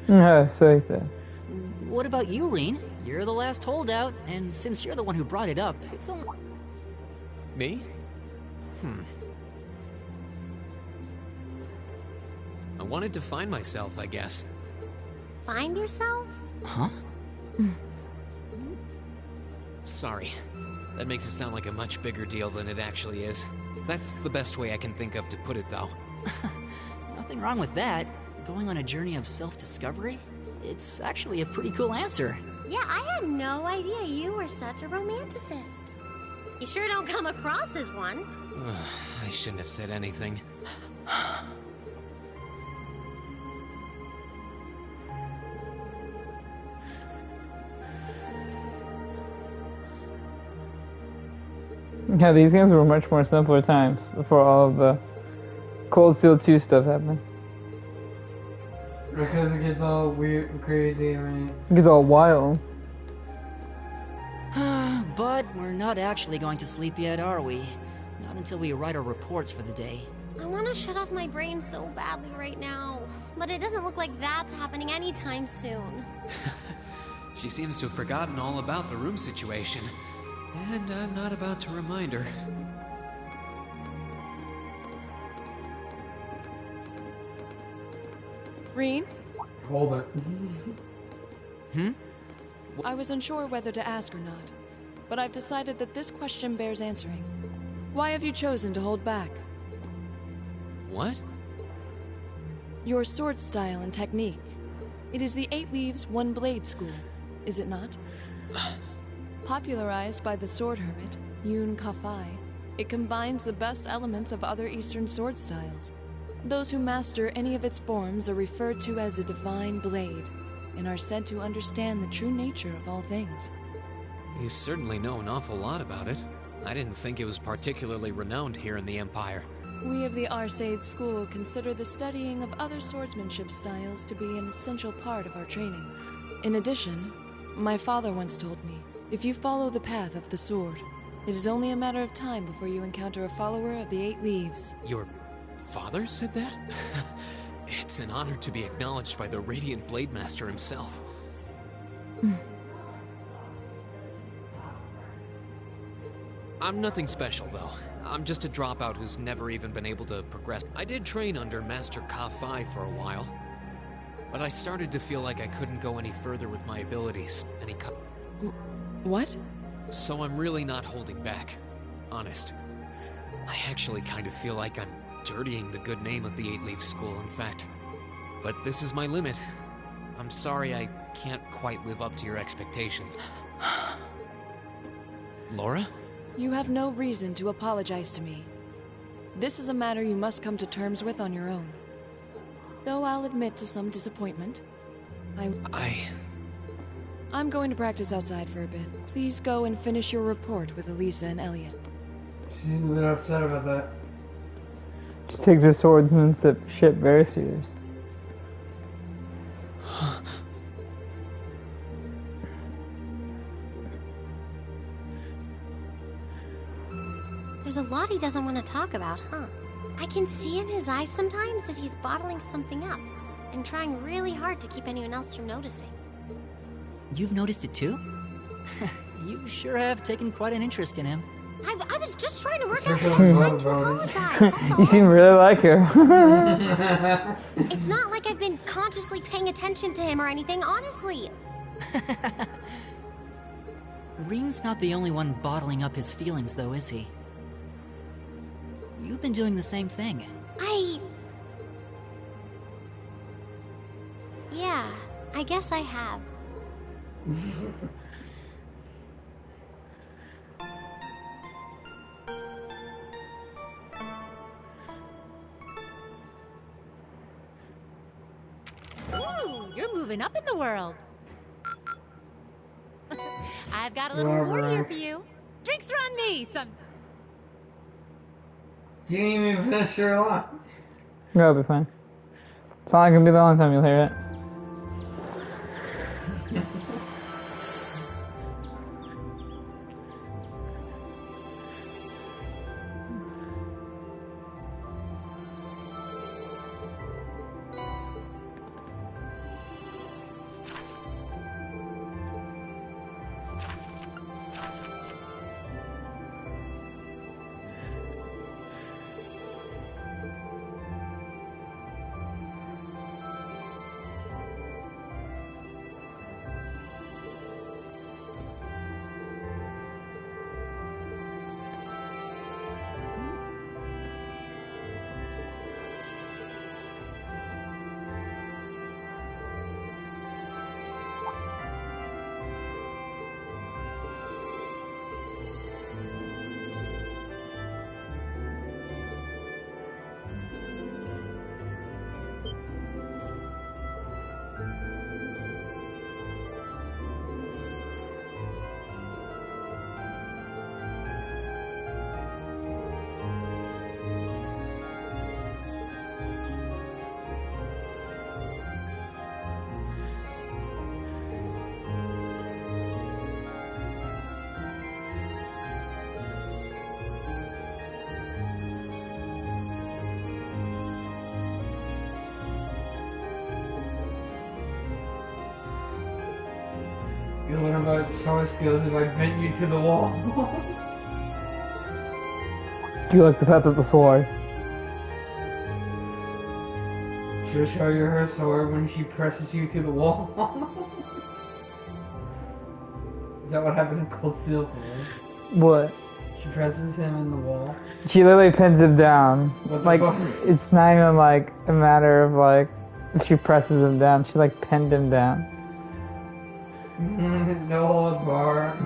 Yeah, so he said. What about you, Reen? You're the last holdout, and since you're the one who brought it up, it's only... Me? I wanted to find myself, I guess. Find yourself? Huh? sorry. That makes it sound like a much bigger deal than it actually is. That's the best way I can think of to put it, though. Nothing wrong with that. Going on a journey of self-discovery? It's actually a pretty cool answer. Yeah, I had no idea you were such a romanticist. You sure don't come across as one. I shouldn't have said anything. Yeah, these games were much more simpler times before all of the Cold Steel 2 stuff happened. Because it gets all weird, crazy, I mean... It gets all wild. But we're not actually going to sleep yet, are we? Not until we write our reports for the day. I want to shut off my brain so badly right now, but it doesn't look like that's happening anytime soon. She seems to have forgotten all about the room situation. And I'm not about to remind her. Rean? Hold it. I was unsure whether to ask or not, but I've decided that this question bears answering. Why have you chosen to hold back? What? Your sword style and technique. It is the 8 Leaves, 1 Blade school, is it not? Popularized by the sword hermit, Yun Ka-Fai, it combines the best elements of other Eastern sword styles. Those who master any of its forms are referred to as a divine blade, and are said to understand the true nature of all things. You certainly know an awful lot about it. I didn't think it was particularly renowned here in the Empire. We of the Arseid School consider the studying of other swordsmanship styles to be an essential part of our training. In addition, my father once told me, if you follow the path of the sword, it is only a matter of time before you encounter a follower of the 8 Leaves. Your father said that? It's an honor to be acknowledged by the Radiant Blade Master himself. I'm nothing special, though. I'm just a dropout who's never even been able to progress. I did train under Master Ka-Fai for a while, but I started to feel like I couldn't go any further with my abilities, and he cut. What? So I'm really not holding back. Honest. I actually kind of feel like I'm dirtying the good name of the 8 Leaf School, in fact. But this is my limit. I'm sorry I can't quite live up to your expectations. Laura? You have no reason to apologize to me. This is a matter you must come to terms with on your own. Though I'll admit to some disappointment, I'm going to practice outside for a bit. Please go and finish your report with Elisa and Elliot. She seems a bit upset about that. She takes her swordsmanship very serious. There's a lot he doesn't want to talk about, huh? I can see in his eyes sometimes that he's bottling something up and trying really hard to keep anyone else from noticing. You've noticed it too? You sure have taken quite an interest in him. I was just trying to work out the best time to apologize, that's all. You seem really like her. It's not like I've been consciously paying attention to him or anything, honestly. Rean's not the only one bottling up his feelings, though, is he? You've been doing the same thing. Yeah, I guess I have. Ooh, you're moving up in the world. I've got a little reward here for you. Drinks are on me. She didn't even finish her line. That'll be fine. It's not like gonna be the only time you'll hear it. You learn about sword skills if I bent you to the wall. Do you like the path of the sword? She'll show you her sword when she presses you to the wall. Is that what happened to Cold Steel? What? She presses him in the wall. She literally pins him down. What the Like, fuck? it's not even like a matter of like, if she presses him down. She like pinned him down. No holds bar.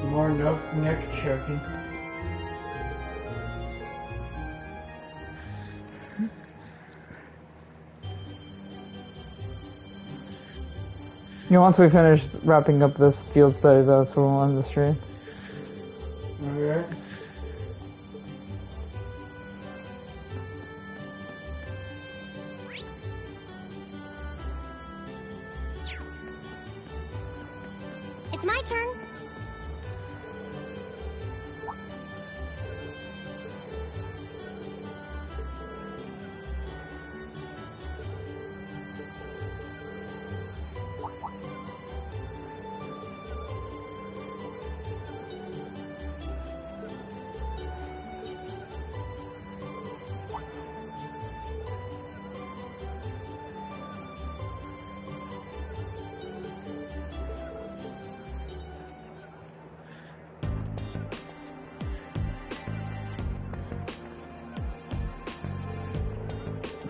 More neck choking. You know, once we finish wrapping up this field study, that's when we'll end the stream. Alright. It's my turn.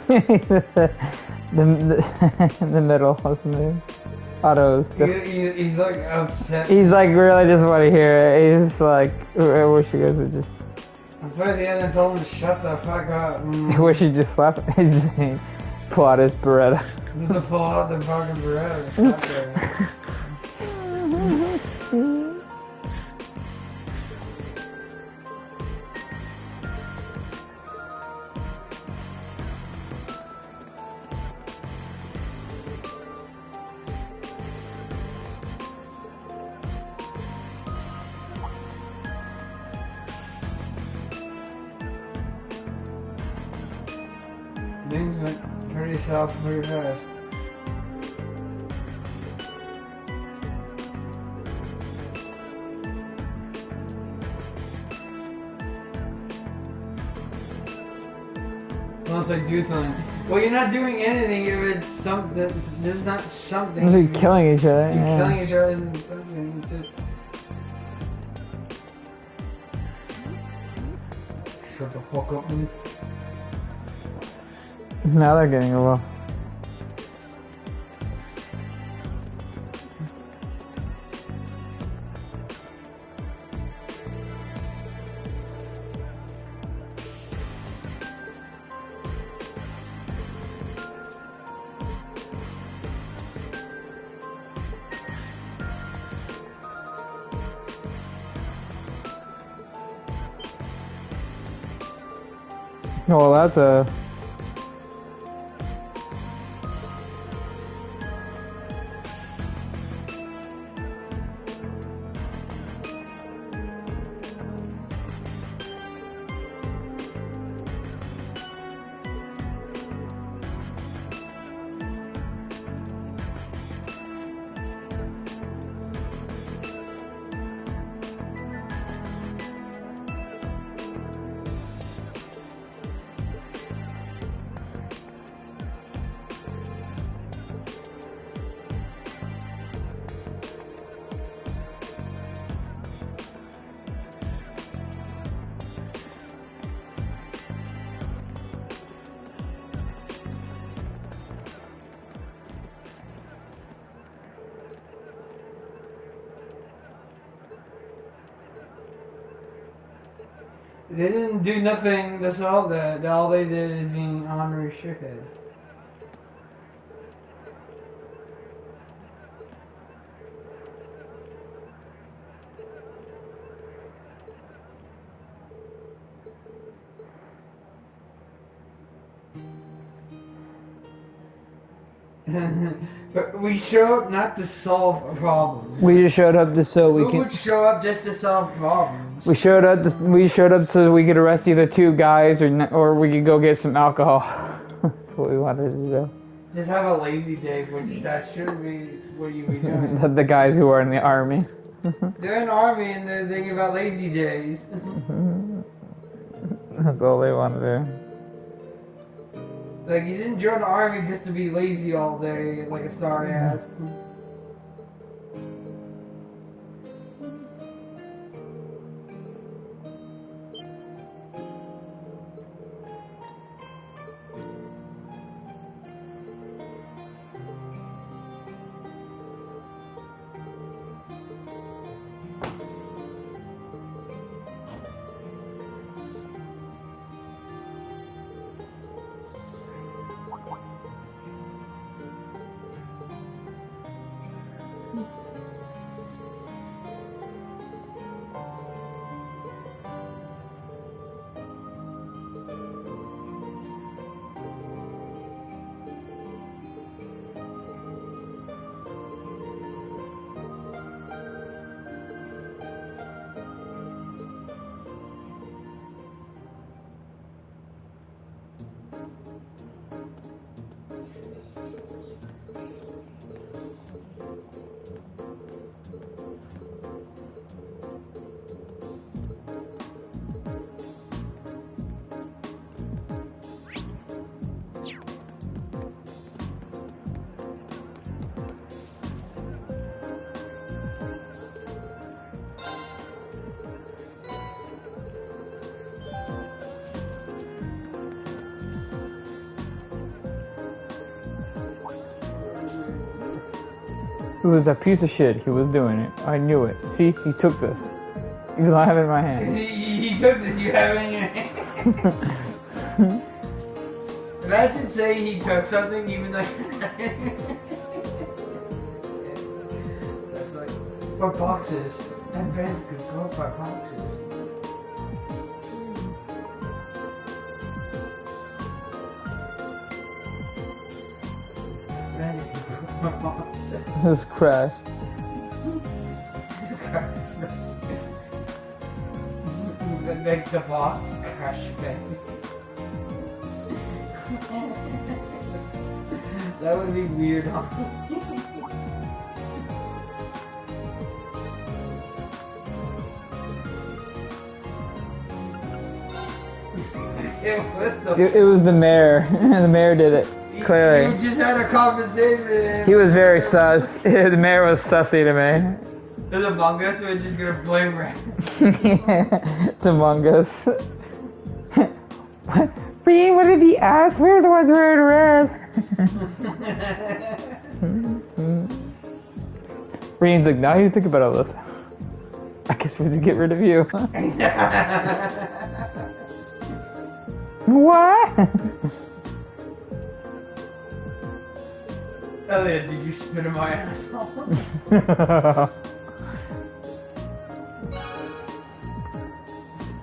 the middle was moved. Otto's. He's like upset. He's like really just want to hear it. He's just like, I wish you guys would just. That's why at the end I told him to shut the fuck up. I wish he just left. Pull out his Beretta. Just to pull out the fucking Beretta. Stop there. Things went pretty south pretty fast. Unless I do something. Well, you're not doing anything if it's something. There's not something. They're killing each other. You're Yeah. killing each other and something. It's just... Shut the fuck up, man. Now they're getting a little. Well, that's a. They didn't do nothing to solve that. All they did is being honorary shitheads. But we show up not to solve problems. We just showed up just so we Who can. would show up just to solve problems? We showed up. We showed up so we could arrest either two guys or we could go get some alcohol. That's what we wanted to do. Just have a lazy day, which that should be what you be doing. The guys who are in the army. They're in the army and they're thinking about lazy days. That's all they want to do. Like, you didn't join the army just to be lazy all day, like a sorry ass. It was that piece of shit. He was doing it. I knew it. See, he took this. Even though I have it in my hand. He took this, you have it in your hand. Imagine saying he took something even though That's like, what boxes? That band could go up by boxes. This is crash. Make the boss crash bang. That would be weird, huh? It was the mayor. The mayor did it. Clearly. You just had a conversation. He was very sus. The mayor was sussy to me. There's Among Us, we're just gonna blame Red. It's Among Us. Bean, what did he ask? We're the ones wearing red. Bean's like, now you think about all this. I guess we should get rid of you. What? Elliot, did you spit in my asshole?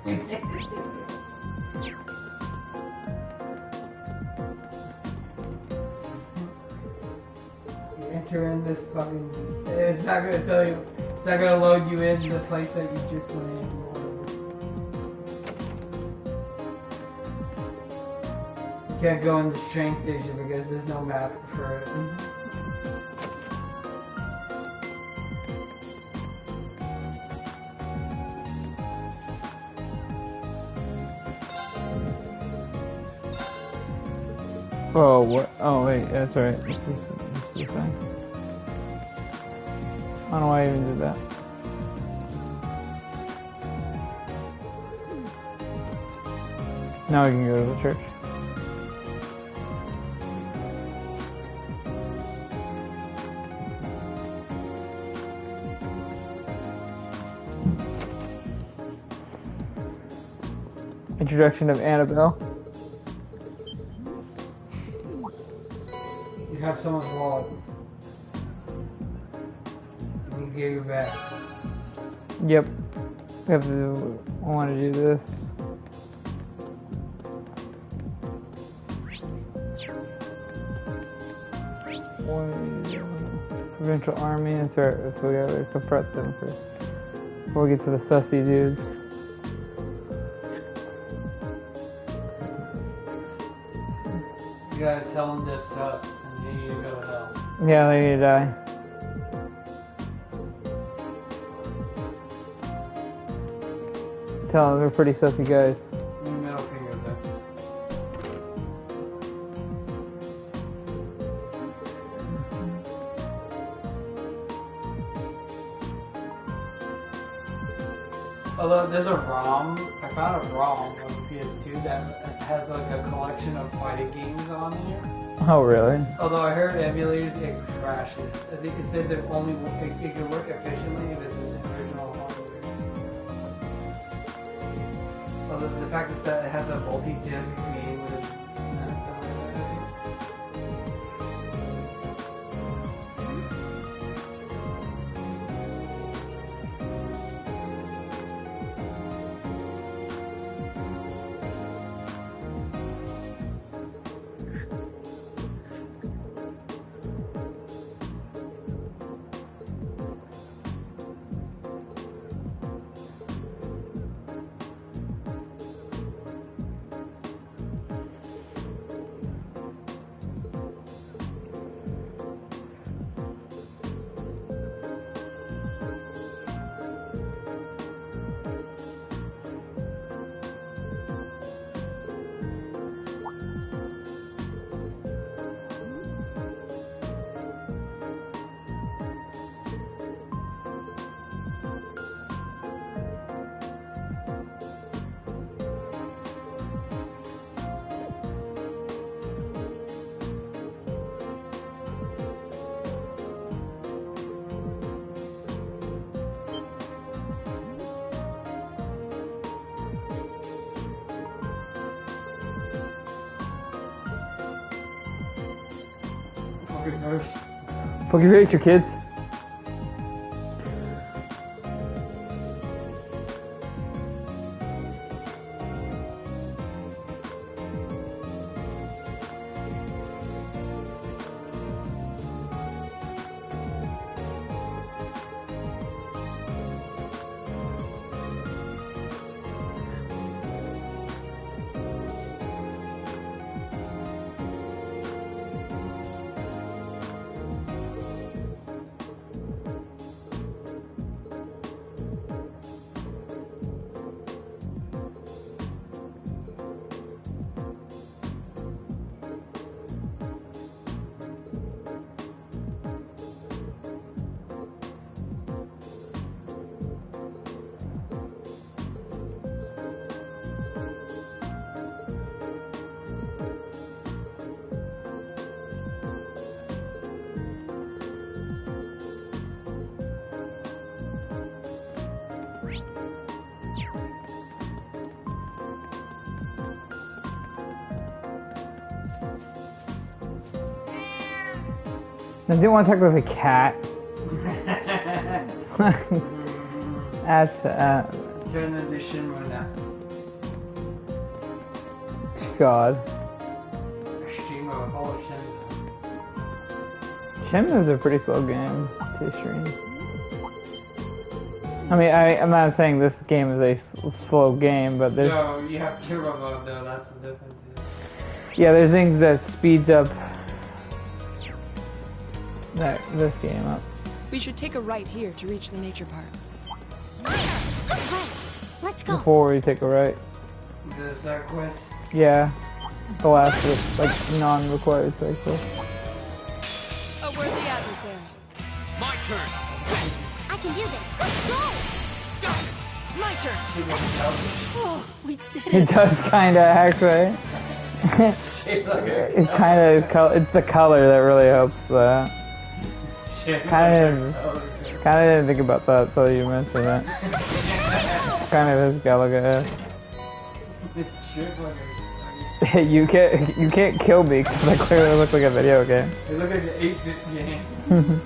You enter in this fucking... It's not gonna tell you... It's not gonna load you into the place that you just went in. You can't go in the train station because there's no map for it. Oh, what? Oh, wait, that's right. This is the thing. I don't know why I even did that. Now we can go to the church. Introduction of Annabelle. You have someone's wallet. You gave it back. Yep. We have to. I want to do this. Provincial army. That's right. So we gotta confront them first before we get to the sussy dudes. You gotta tell them this sus, and you need to go to hell. Yeah, they need to die. Tell them they're pretty sussy guys. Middle finger there. Although there's a ROM, I found a ROM on PS2 that has like a collection of fighting games on here. Oh, really? Although I heard emulators, it crashes. I think it says it can work efficiently if it's an original hardware. Although the fact is that it has a multi-disc game with Fuck your face, your kids. I didn't want to talk with a cat. That's turn into Shinra now. God. Shinra, all of Shinra. Shenmue's a pretty slow game to stream. I mean, I'm not saying this game is a slow game, but there's... No, you have Kirabo though, that's the difference. Yeah, there's things that speeds up this game up. We should take a right here to reach the nature park. Right. Let's go. Before we take a right. The side quest? Yeah. The last, like, non-required side quest. A worthy adversary. My turn. I can do this. Go! My turn. Oh, we did It does kind of actually. It's kind of it's the color that really helps that. Kind of didn't think about that until you mentioned that. Kind of is Galaga. It's shaped like a... you can't kill me because I clearly look like a video game. It looks like an 8-bit game.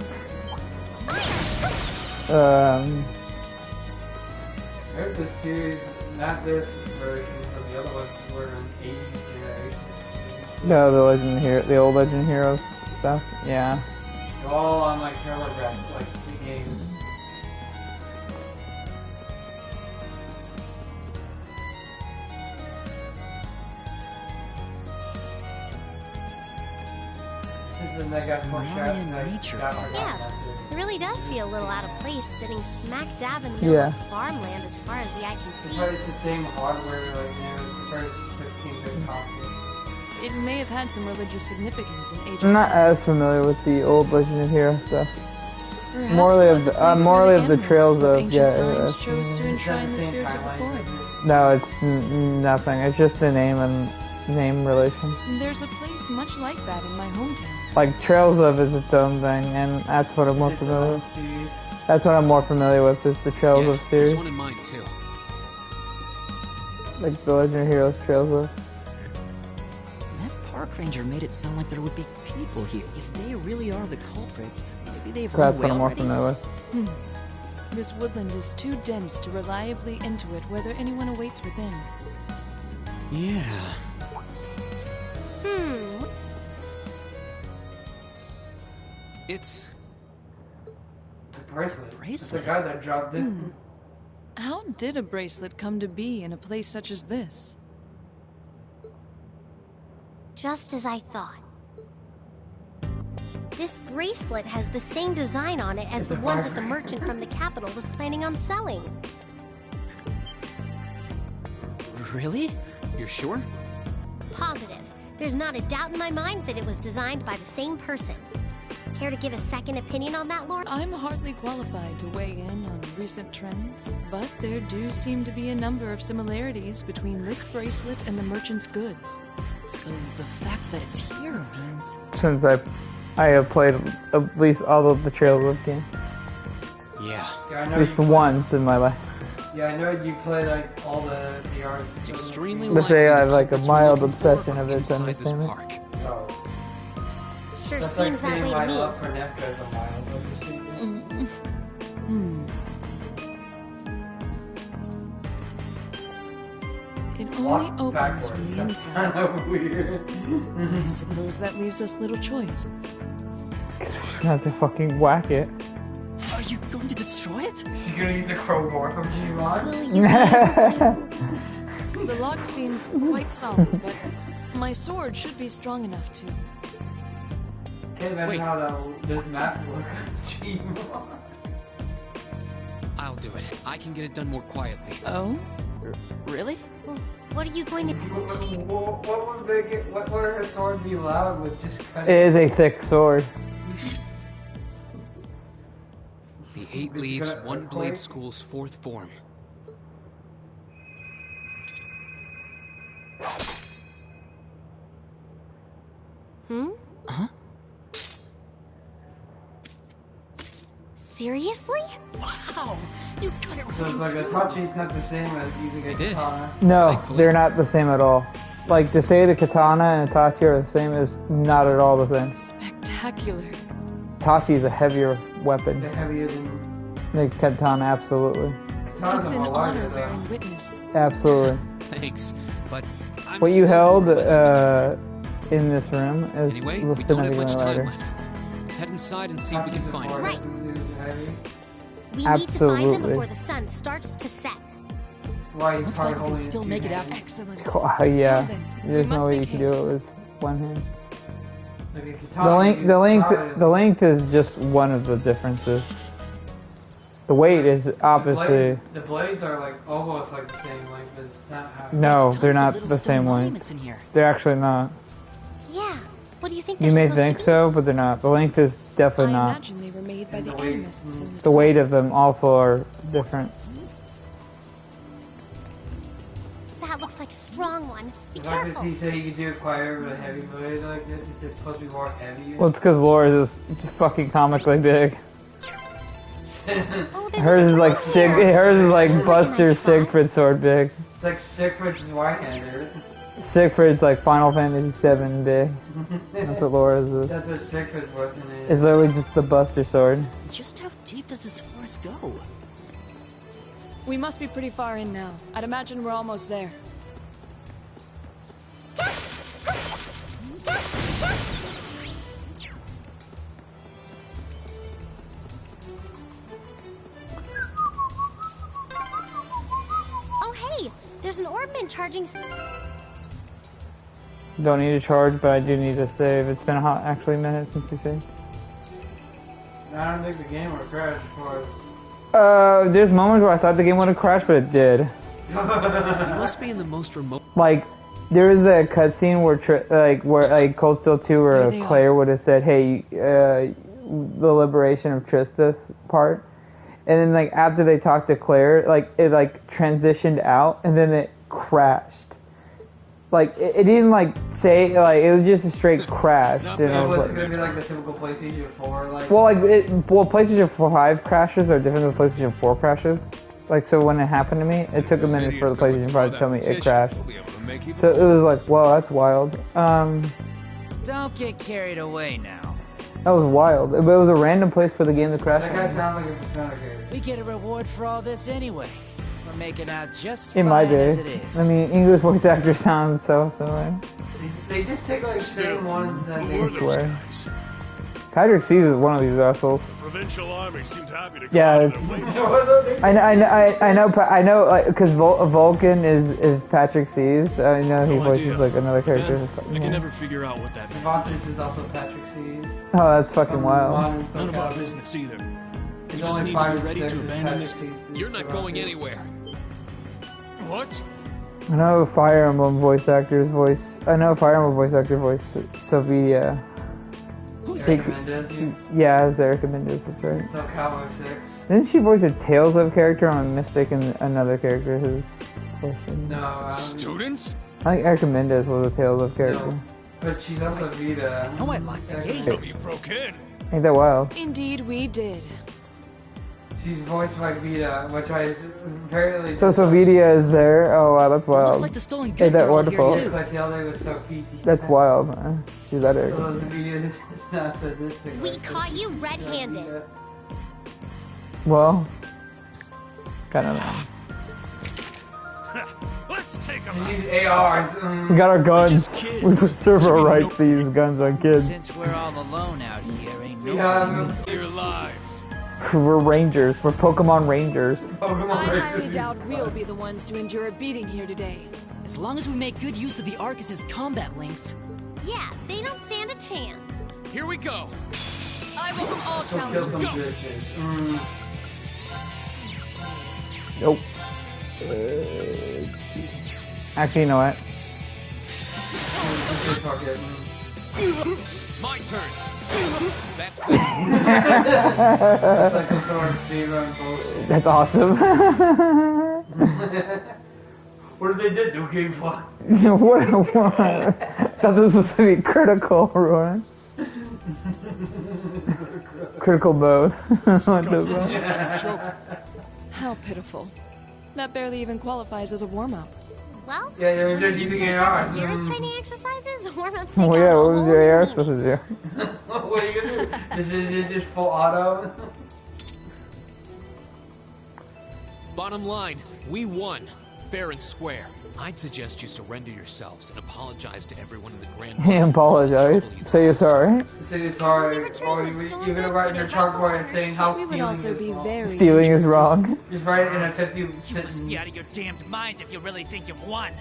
There's the series, not this version, but the other ones were an 80s generation. No, the old Legend Heroes stuff. Yeah. They're all on like TurboGrafx, like the games. Since then they got more shots, nature got park. forgotten Yeah. after. It really does feel a little out of place sitting smack dab in the middle Yeah. of farmland as far as the eye can It's see. probably the same hardware, like, you know, it's the first 16-bit copy. It may have had some religious significance in ages I'm not as past. familiar with the old Legend of Heroes stuff. Perhaps Morally it of was a the- place morally where of the animals Trails of- ancient yeah, times yeah. chose to enshrine the same spirits of the timeline, forest. No, it's nothing. It's just the name and name relation. There's a place much like that in my hometown. Like Trails of is its own thing, and that's what I'm more It's the familiar whole with. series. That's what I'm more familiar with is the Trails Yeah, of series, there's one in mind too. like the Legend of Heroes Trails of. That park ranger made it sound like there would be people here. If they really are the culprits, maybe they've run That's away what I'm more already. familiar with. This woodland is too dense to reliably intuit whether anyone awaits within. Yeah. It's The bracelet. It's Bracelet? the guy that dropped it. How did a bracelet come to be in a place such as this? Just as I thought. This bracelet has the same design on it as It's the a ones that the vibrator. merchant from the capital was planning on selling. Really? you're sure? Positive. There's not a doubt in my mind that it was designed by the same person. Care to give a second opinion on that, Laura? I'm hardly qualified to weigh in on recent trends, but there do seem to be a number of similarities between this bracelet and the merchant's goods. So the fact that it's here means... Since I have played at least all of the Trails of games, Yeah. Yeah, I at know least you, once in my life. yeah, I know you play like all the art. It's extremely Let's likely say I the have, like, a culprits we're mild looking for obsession are of its inside this understanding. park. Oh. Sure That's seems like that way saying my to me. love for NECA is a mild obsession. It only Walk opens backwards. from the That's inside. kind of weird. I suppose that leaves us little choice. I have to fucking whack it. Are you going to destroy it? She's gonna use the crowbar from G-Mod. Will you be able to? The lock seems quite solid, but my sword should be strong enough to. Can't imagine Wait. how this map works on G-Mod. I'll do it. I can get it done more quietly. Oh? Really? Well, what are you going to... What would make it? What would her sword be loud with just It cutting? is a thick sword. The Eight Leaves One Blade School's fourth form. Seriously? Wow! You got it So right it's like in two. Itachi's not the same as using a I did. katana. No, Thankfully. they're not the same at all. Like, to say the katana and Itachi are the same is not at all the same. Spectacular. Itachi is a heavier weapon. They're heavier than The katana, absolutely. katana's It's a an lot lighter honor though. bearing witness. Absolutely. Thanks, but I'm What you still held nervous. in this room is Anyway, we don't have much significantly time lighter. left. Let's head inside and see if we can Itachi's find a it. Right. heavy. We need to find them Absolutely. before the sun starts to set. That's why he's Looks probably like we can holding still his make two it out. hands. Excellent. Oh, yeah. Now then, we There's must no way you make can do it haste. with one hand. Like a The katana, length, you the length, probably- the length is just one of the differences. The weight is opposite. The blades are like almost like the same length, but it's not how. No, There's they're tons of not little the stone same length. monuments in here. They're actually not. Yeah. What do you think You they're may supposed think to be? so, but they're not. The length is I definitely not. imagine they were made by And the the weight. animists in The weight of toilets. them also are different. That looks like a strong one. Be Why does careful. he say you can do it quieter with a heavy blade like this? It's supposed to be more heavy. Well, it's because Laura's is fucking comically big. Oh, there's Hers a is like sword Sig. here. Hers is like Sounds like a Buster nice spot. Siegfried sword big. It's like Siegfried's White-Hander. Siegfried's like Final Fantasy 7 big. That's what Laura's is. That's what Siegfried's weapon It's is. literally just the Buster sword. Just how deep does this forest go? We must be pretty far in now. I'd imagine we're almost there. Oh, hey, there's an orbman charging. Don't need to charge, but I do need to save. It's been a hot, actually, minute since we saved. I don't think the game would have crashed before us. There's moments where I thought the game would have crashed, but it did. You must be in the most remote. Like, there was that cutscene where, Cold Steel 2, where There they are. Claire would have said, "Hey, the liberation of Tristus part," and then like after they talked to Claire, like it like transitioned out, and then it crashed. Like it didn't like say like it was just a straight crash. Not And I It was wasn't like, gonna be like the typical PlayStation 4, like... well, PlayStation 5 crashes are different than PlayStation 4 crashes. Like, so when it happened to me, it took a minute for the PlayStation 5 to tell me it crashed. So it was like, wow, that's wild. Don't get carried away now. That was wild. But it was a random place for the game to crash. That guy sounds like a Persona character. We get a reward for all this anyway. We're making out just In fine my as day. it is. I mean, English voice actors sound so similar. They just take like certain ones and I they... swear. Patrick Seas is one of these assholes. Provincial army seemed happy to go Yeah, out it's, of their way. I know, because Vulcan is Patrick Seas. I know he No voices idea. like another character. Ben, I Yeah. can never figure out what that means. Cervantes is also Patrick Seas. Oh, that's fucking wild. None of our business either. We There's just only need to 5 be or ready 6 to is abandon this. Patrick Seas. You're not going anywhere. What? I know Fire Emblem voice actor voice Sylvia. Who's Erica Mendez? Yeah, it's Erica Mendez, that's right. So Cowboy 6. Didn't she voice a Tales of character on Mystic and another character who's voicing? No, Students? I think Erica Mendez was a Tales of character. No. But she's also Vita. No, I like the game. Oh, you broke in. Ain't that wild? Indeed, we did. She's voiced by Vita, which I very... So Sylvia is there? Oh wow, that's Looks wild. like the stolen Ain't goods that are all wonderful? here Looks too. like the other was Sophie. That's wild, man. She's that So Erica. those Vita is not sadistic. We caught you red-handed. Well, kind of. Let's take them out. These ARs. We got our guns. just kids. We reserve our rights to use guns on kids. Since we're all alone out here, ain't nobody Yeah, Your lives. We're rangers. We're Pokemon Rangers. Pokemon I highly Rangers. doubt we'll be the ones to endure a beating here today. As long as we make good use of the Arcus's combat links. Yeah, they don't stand a chance. Here we go. I welcome all Kill challengers. some bitches. Nope. Actually, you know what? My turn. That's that. Like some sort of speedrun bullshit. That's awesome. What did they do? Do game fun. what? I thought this was supposed to be critical, Rowan. Critical mode. What the fuck? How pitiful. That barely even qualifies as a warm-up. Well, Yeah, they were when just you using use ARs. Zero's training exercises, warm-ups take Well, on yeah, a what was whole your AR new supposed to do? What are you gonna do? This is just full auto. Bottom line, we won. Fair and square. I'd suggest you surrender yourselves and apologize to everyone in the Grand He apologize. Say you're sorry. Say you're sorry, or you're gonna write in your chalkboard and saying how We would stealing also is be wrong. very Stealing is interested. wrong. Just write it in a 50 You must sentence. be out of your damned minds if you really think you've won.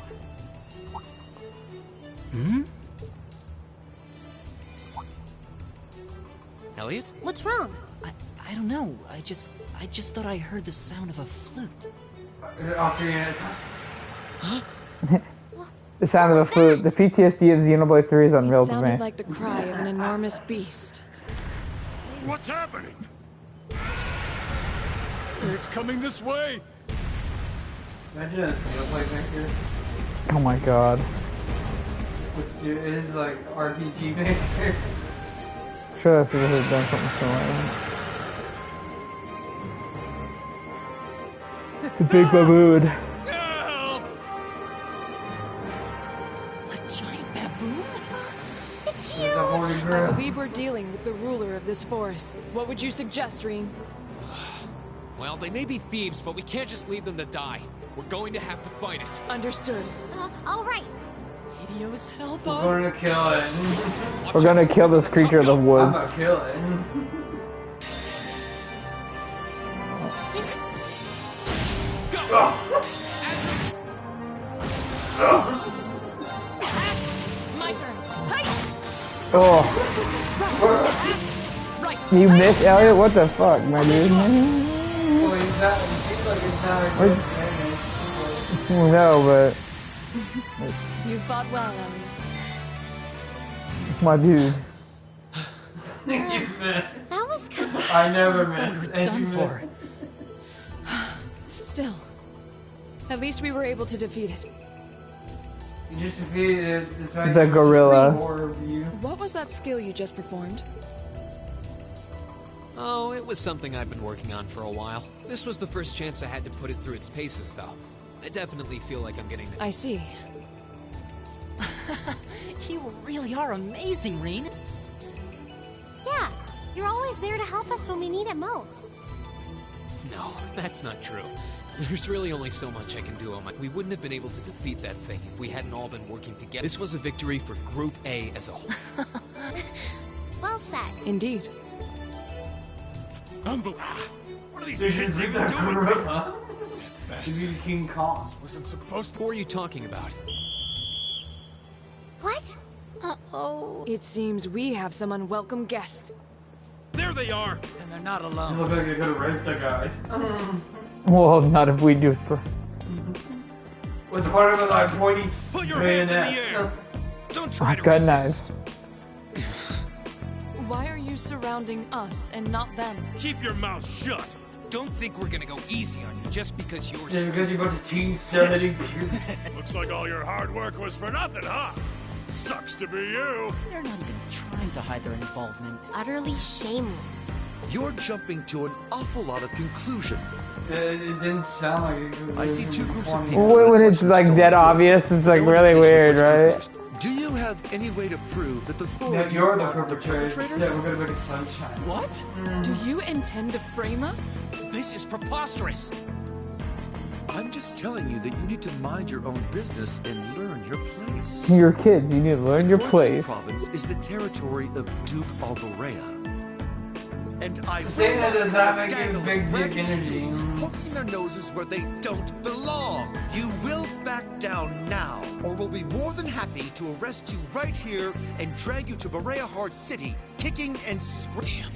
Elliot? What's wrong? I don't know. I just thought I heard the sound of a flute. Ocarina of Time. The sound of the flute. The PTSD of Xenoblade 3 is It unreal to sounded me. like the cry of an enormous beast. What's happening? It's coming this way. Imagine a Xenoblade Maker. Oh my god. Which is like RPG Maker. I'm sure that's because they've done something similar. It's a big baboon. Help! A giant baboon? It's you! I believe we're dealing with the ruler of this forest. What would you suggest, Reen? Well, they may be thieves, but we can't just leave them to die. We're going to have to fight it. Understood. All right. Helios, help We're us! going to kill it. We're gonna kill this creature in the I'm woods. gonna kill it. My turn. Oh, Right. you missed Elliot? What the fuck, my dude? Well, he's not, it seems like it's not a good thing. No, but You fought well, Ellie. my dude. You missed. That was kind of... I never missed. And Done you for. missed. Still, at least we were able to defeat it. You just defeated it. Despite The your gorilla. horror view. What was that skill you just performed? Oh, it was something I've been working on for a while. This was the first chance I had to put it through its paces, though. I definitely feel like I'm getting the... I see. You really are amazing, Reen. Yeah, you're always there to help us when we need it most. No, that's not true. There's really only so much I can do on my... We wouldn't have been able to defeat that thing if we hadn't all been working together. This was a victory for Group A as a whole. Well said. Indeed. What are these They kids should even beat that doing? gorilla. Defeated King Kong. Wasn't supposed to. Who are you talking about? What? Uh-oh. It seems we have some unwelcome guests. There they are. And they're not You alone. look like you could rape the guys. Well, not if we do it for. Was part of it like pointy Put your hands in the bayonet. air. Don't try to Gun resist. knives. Why are you surrounding us and not them? Keep your mouth shut. Don't think we're gonna go easy on you just because you're Yeah, because you bunch of teens studying. Looks like all your hard work was for nothing, huh? Sucks to be you. They're not even trying to hide their involvement. Utterly shameless. You're jumping to an awful lot of conclusions. It didn't sound like it was I see two groups of funny. people. When it's like dead obvious, it's like really weird, right? Do you have any way to prove that the four Yeah, of you you're the are perpetrator. perpetrators? Yeah, we're gonna make a sunshine. What? Do you intend to frame us? This is preposterous. I'm just telling you that you need to mind your own business and learn your place. You're kids. You need to learn your Kortsen place. province is the territory of Duke Alvarea. And I Saying will that does have not a make gang you of big dick ratchet energy. students poking their noses where they don't belong. You will back down now, or we'll be more than happy to arrest you right here and drag you to Berea Hard City, kicking and screaming.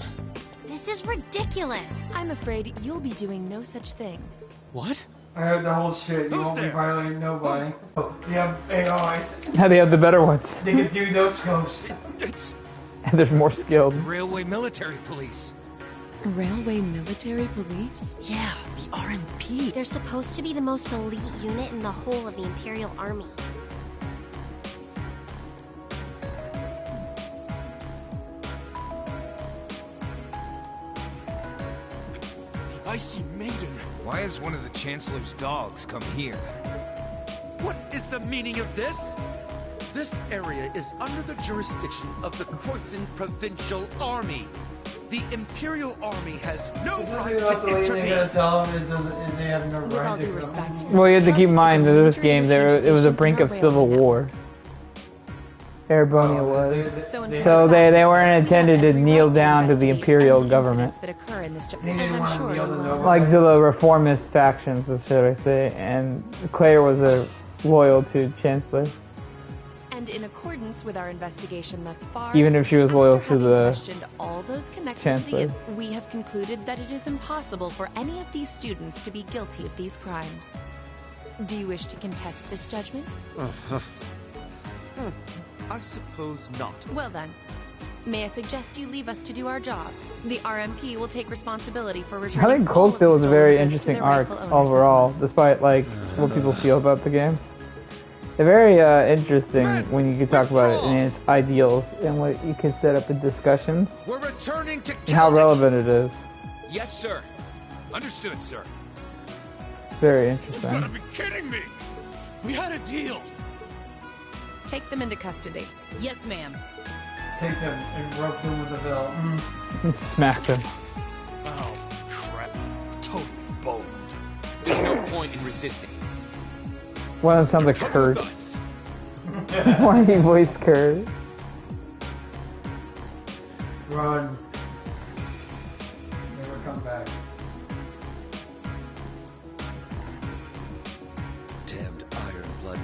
This is ridiculous. I'm afraid you'll be doing no such thing. What? I heard the whole shit. You Who's won't be there? violating nobody. They have AIs. How they have the better ones. They can do those scopes. It's And there's more skilled. Railway military police. Railway military police? Yeah, the RMP. They're supposed to be the most elite unit in the whole of the Imperial Army. I see Maiden. Why has one of the Chancellor's dogs come here? What is the meaning of this? This area is under the jurisdiction of the Kortsen Provincial Army. The Imperial Army has no right This is also to the thing they gotta intervene. tell them is they have no With right all to due go. respect. Well, you have to keep in mind that this Military game, it was the station brink in of our civil railway war. Erebonia was. So, So they weren't intended to kneel down to the imperial government. that occur in this They didn't as I'm want to sure kneel you to will. nobody. Like to the reformist factions, should I say. And Claire was loyal to Chancellor. And in accordance with our investigation thus far, Even if she was loyal after to having the questioned all those connected to Chancellor. the, we have concluded that it is impossible for any of these students to be guilty of these crimes. Do you wish to contest this judgment? I suppose not. Well then, may I suggest you leave us to do our jobs? The RMP will take responsibility for I returning think all Cold of Steel the was a stolen very goods to interesting their arc rightful owners as overall, well. despite like what people feel about the games. They're very interesting when you can talk about it and its ideals and what you can set up in discussions We're returning to and how Celtic. relevant it is. Yes, sir. Understood, sir. Very You've interesting. got to be kidding me! We had a deal. Take them into custody. Yes, ma'am. Take him and rope him with a belt. Smacked him. Oh, crap. Totally bold. There's no point in resisting. One of them sounds like Come Kurt. with us. Why do you voice Kurt? Run. Never come back. Damned iron blood.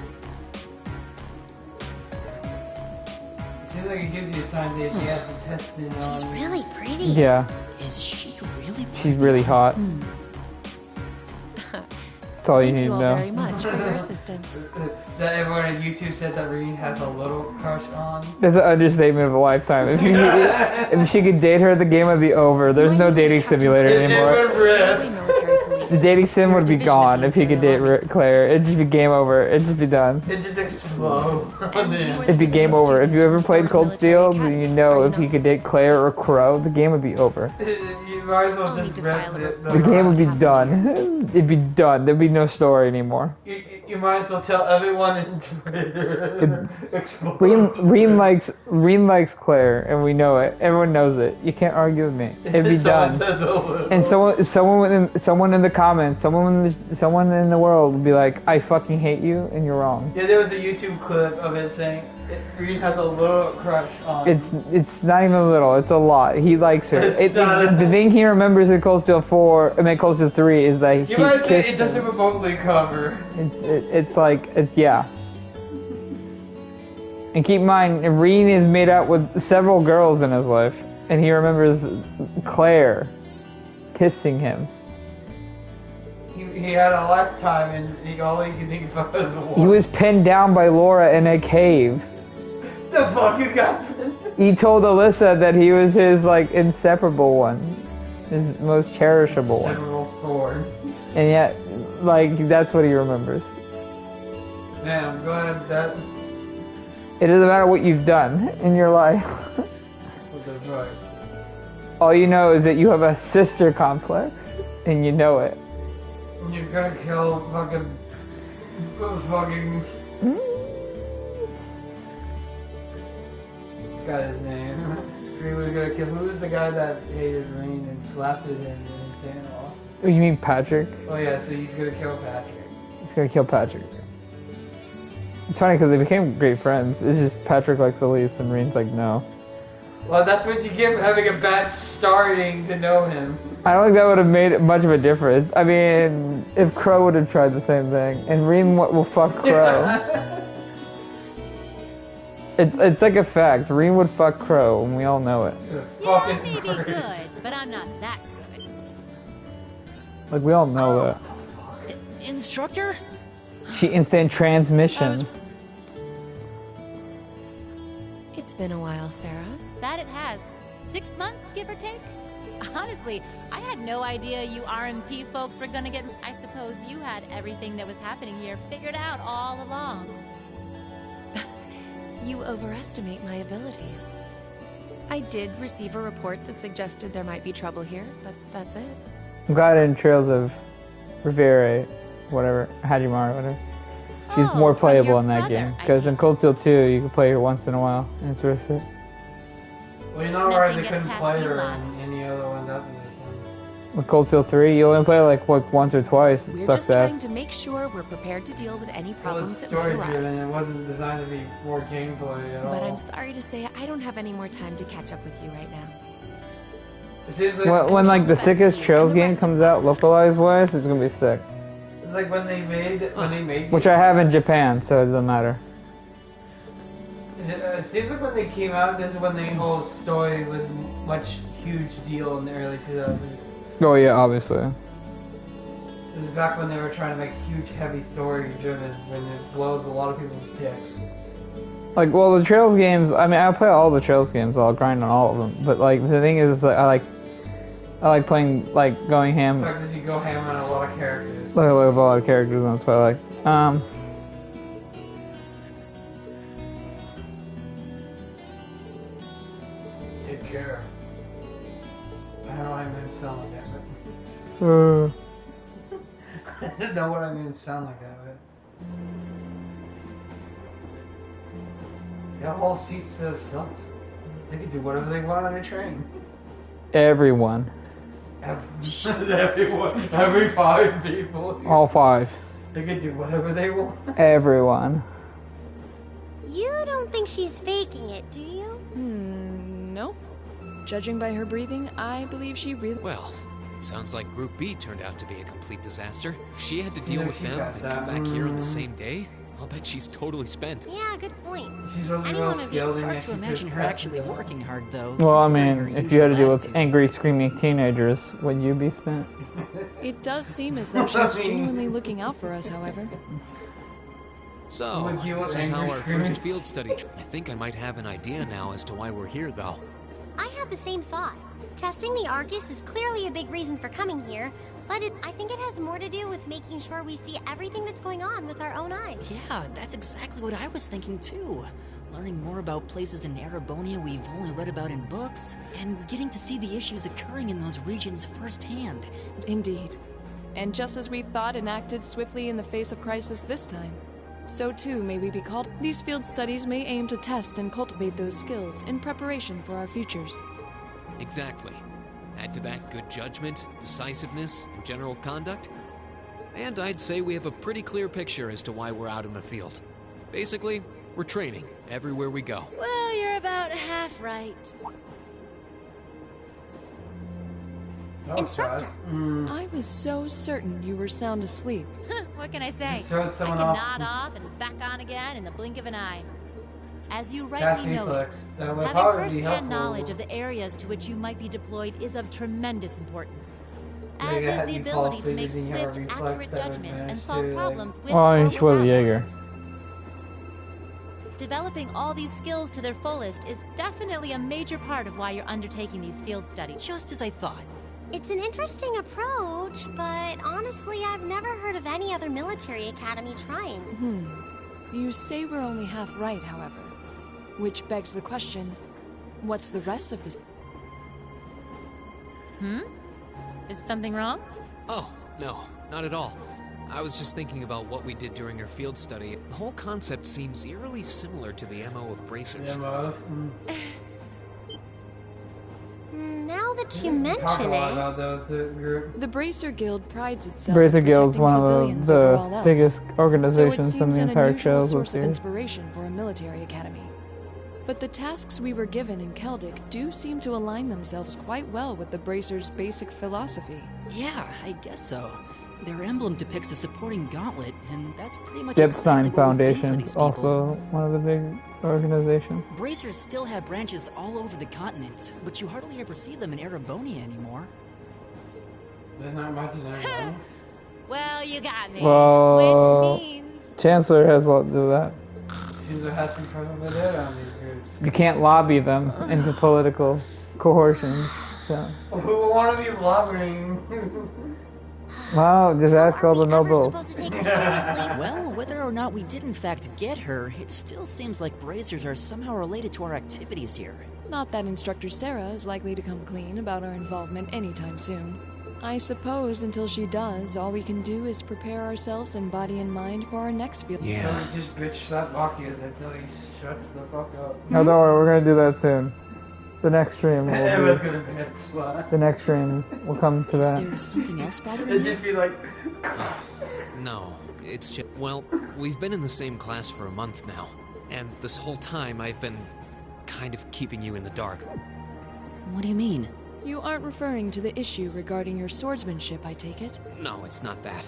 It seems like it gives you a sign that you have to test it on. She's really pretty. Yeah, Is she really? she's really hot. That's all you Thank need you to all know. very much for your assistance. That everyone on YouTube said that Reen has a little crush on. That's an understatement of a lifetime. If she could date her, the game would be over. There's no dating simulator anymore. The dating sim would be gone if he could date Claire. It'd just be game over. It'd just be done. It just explode. It'd be game over. If you ever played Cold Steel, then you know if he could date Claire or Crow, the game would be over. You might as well just rest it. The game would be done. It'd be done. There'd be no story anymore. You might as well tell everyone in Twitter. Explode. Reen likes Claire, and we know it. Everyone knows it. You can't argue with me. It'd be done. And someone in the comments, someone in the world would be like, "I fucking hate you," and you're wrong. Yeah, there was a YouTube clip of it saying Reen has a little crush on. It's not even a little. It's a lot. He likes her. The thing he remembers in Cold Steel 4, I mean Cold Steel 3, is that he You might say kissed it doesn't her. remotely cover. Yeah. And keep in mind, Reen is made out with several girls in his life, and he remembers Claire kissing him. He had a lifetime, and all he could think about was war. He was pinned down by Laura in a cave. The fuck you got? He told Alyssa that he was his inseparable one, his most cherishable one, Several sword. and yet that's what he remembers. Man, I'm glad that. It doesn't matter what you've done in your life. What the fuck? All you know is that you have a sister complex, and you know it. You're gonna kill fucking. Got his name. Reen was gonna kill. Who was the guy that hated Reen and slapped it in Insane Law? Oh, you mean Patrick? Oh yeah, so he's gonna kill Patrick. He's gonna kill Patrick. It's funny because they became great friends. It's just Patrick likes Elise and Reen's like, no. Well, that's what you get for having a bad starting to know him. I don't think that would have made much of a difference. I mean, if Crow would have tried the same thing, and Reen will fuck Crow. It's like a fact. Reen would fuck Crow, and we all know it. Yeah, maybe good, but I'm not that good. Like, we all know that. Instructor? She instant transmission. It's been a while, Sarah. That it has. 6 months, give or take? Honestly, I had no idea you RMP folks were gonna get... I suppose you had everything that was happening here figured out all along. You overestimate my abilities. I did receive a report that suggested there might be trouble here, but that's it. I'm glad in Trails of Rivera, whatever, Hajimaru, whatever. She's Oh, more from playable your in that brother, game. I Because in Cold Steel 2, you can play her once in a while, and it's worth it. Well, you know why Nothing they gets couldn't past play you her lot. in any other ones after this one. With Cold Steel 3, you only play like once or twice. It We're sucks just trying ass. to make sure we're prepared to deal with any Well, problems it's that might story driven. arise. It wasn't designed to be more gameplay at all. But I'm sorry to say I don't have any more time to catch up with you right now. It seems like When like the sickest Trails game comes out localized wise, it's gonna be sick. it's like when they made Which I have in Japan, so it doesn't matter. It seems like when they came out, this is when the whole story was much huge deal in the early 2000s. Oh yeah, obviously. This is back when they were trying to make huge, heavy story driven, when it blows a lot of people's dicks. Like, well, the Trails games, I mean, I play all the Trails games, I'll grind on all of them. But like, the thing is, like, I like playing, like, going ham. The fact that you go ham on a lot of characters. Like, I have a lot of characters, and that's what I like. Take care. I don't know how I'm selling it, but... know what I mean to sound like that, but... They have all seats to themselves. They can do whatever they want on a train. Everyone. Everyone. Every 5 people. All 5. They can do whatever they want. Everyone. You don't think she's faking it, do you? No. Judging by her breathing, I believe she really... Well, sounds like Group B turned out to be a complete disaster. If she had to deal with them and come back here on the same day, I'll bet she's totally spent. Yeah, good point. She's really Anyone would be It's hard to imagine her actually working hard, though. Well, I considering mean, her if you had to usual deal with attitude. angry, screaming teenagers, would you be spent? It does seem as though she's genuinely looking out for us, however. So, Would you this is how angry our screaming? first field study... I think I might have an idea now as to why we're here, though. I had the same thought. Testing the Argus is clearly a big reason for coming here, but I think it has more to do with making sure we see everything that's going on with our own eyes. Yeah, that's exactly what I was thinking too. Learning more about places in Erebonia we've only read about in books, and getting to see the issues occurring in those regions firsthand. Indeed. And just as we thought and acted swiftly in the face of crisis this time, so too may we be called. These field studies may aim to test and cultivate those skills in preparation for our futures. Exactly. Add to that good judgment, decisiveness, and general conduct, and I'd say we have a pretty clear picture as to why we're out in the field. Basically, we're training everywhere we go. Well, you're about half right. Instructor. I was so certain you were sound asleep. What can I say? Throw I can someone off. nod off and back on again in the blink of an eye. As you Pass rightly noted, reflex. That would having probably be first-hand helpful. knowledge of the areas to which you might be deployed is of tremendous importance. Yeah, As you is had the me ability fall to make asleep, you have swift, a reflex accurate that judgments and advantage solve too, problems with Oh, or she was a without Jaeger. others. Developing all these skills to their fullest is definitely a major part of why you're undertaking these field studies. Just as I thought. It's an interesting approach, but honestly, I've never heard of any other military academy trying. You say we're only half right, however. Which begs the question, what's the rest of this? Is something wrong? Oh, no, not at all. I was just thinking about what we did during our field study. The whole concept seems eerily similar to the MO of bracers. Now that you Talk a mention lot it, about those, the group. The Bracer Guild prides itself Bracer in Guild's protecting one of civilians over all the else. biggest So it organizations from seems the an entire unusual Trails source of series. inspiration for a military academy. But the tasks we were given in Keldic do seem to align themselves quite well with the Bracer's basic philosophy. Yeah, I guess so. Their emblem depicts a supporting gauntlet, and that's pretty much Depstein exactly what we've been for Foundation, these people. also one of the big organizations. Bracers still have branches all over the continent, but you hardly ever see them in Erebonia anymore. There's not much in there. Well, you got me. Well, Which means Chancellor has a lot to do with that. Seems to have some presence of dead on these groups. You can't lobby them into political coercions. So, Who want to be lobbying? well, just ask all the nobles. supposed to take her seriously? Well, whether or not we did in fact get her, it still seems like Bracers are somehow related to our activities here. Not that Instructor Sarah is likely to come clean about our involvement anytime soon. I suppose until she does, all we can do is prepare ourselves in body and mind for our next field. Yeah. So just bitch slap Akias until he shuts the fuck up. No, don't worry, we're gonna do that soon. The next stream Emma's will be. gonna bitch slap. The next stream will come to Is that. there something else bothering It'd you? just be like, No, it's just... Well, we've been in the same class for a month now, and this whole time I've been kind of keeping you in the dark. What do you mean? You aren't referring to the issue regarding your swordsmanship, I take it? No, it's not that.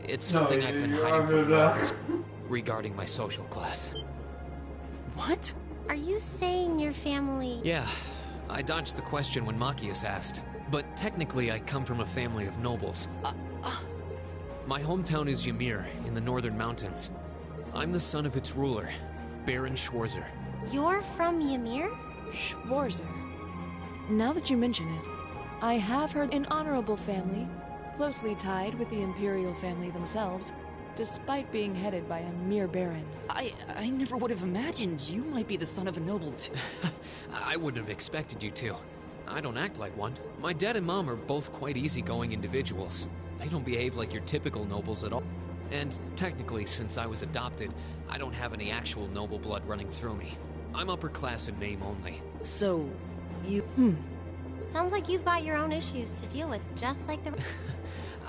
It's No, something I've been you're hiding from under you all that. this regarding my social class. What? Are you saying your family... Yeah, I dodged the question when Machias asked, but technically I come from a family of nobles. My hometown is Ymir, in the northern mountains. I'm the son of its ruler, Baron Schwarzer. You're from Ymir? Schwarzer. Now that you mention it, I have heard an honorable family, closely tied with the Imperial family themselves, despite being headed by a mere baron. I never would have imagined you might be the son of a noble too. I wouldn't have expected you to. I don't act like one. My dad and mom are both quite easygoing individuals. They don't behave like your typical nobles at all. And technically, since I was adopted, I don't have any actual noble blood running through me. I'm upper class in name only. So, you... Sounds like you've got your own issues to deal with, just like the...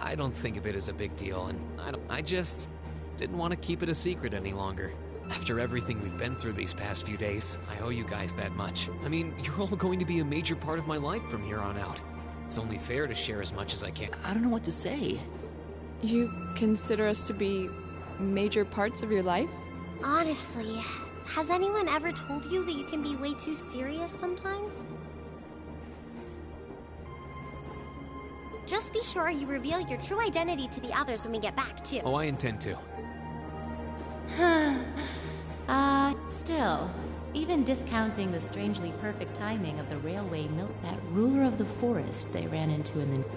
I don't think of it as a big deal, and I just didn't want to keep it a secret any longer. After everything we've been through these past few days, I owe you guys that much. I mean, you're all going to be a major part of my life from here on out. It's only fair to share as much as I can. I don't know what to say. You consider us to be major parts of your life? Honestly, has anyone ever told you that you can be way too serious sometimes? Just be sure you reveal your true identity to the others when we get back, too. Oh, I intend to. Still, even discounting the strangely perfect timing of the railway milk, that ruler of the forest they ran into in the...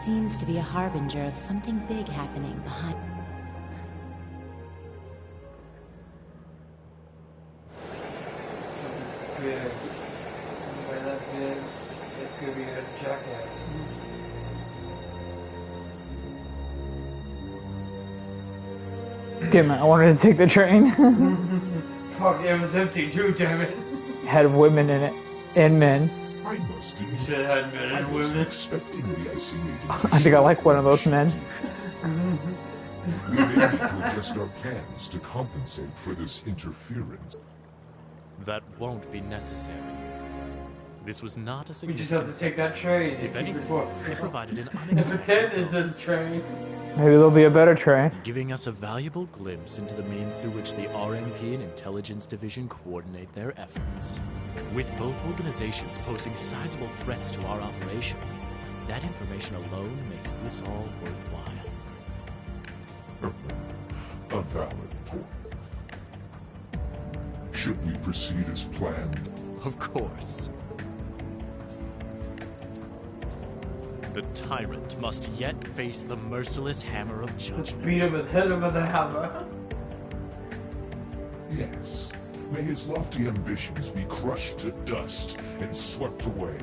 seems to be a harbinger of something big happening behind... Big. By that big, it's gonna be a jackass. Damn it, I wanted to take the train. Fuck, it was empty too, damn it. Had women in it. And men. I must admit, You should have had men and I wasn't women. expecting the estimated. I think I like one of those men. We may need to adjust our plans to compensate for this interference. That won't be necessary. This was not a We significant... just have to take that train. If anything, it provided an If unexpected it's a train. Maybe there'll be a better train. giving us a valuable glimpse into the means through which the RMP and Intelligence Division coordinate their efforts. With both organizations posing sizable threats to our operation, that information alone makes this all worthwhile. A valid point. Should we proceed as planned? Of course. The tyrant must yet face the merciless hammer of judgment. Beat him and hit him with a hammer. Yes. May his lofty ambitions be crushed to dust and swept away.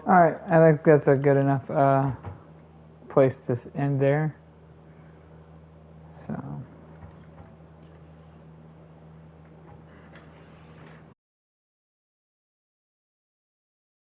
Alright, I think that's a good enough place to end there.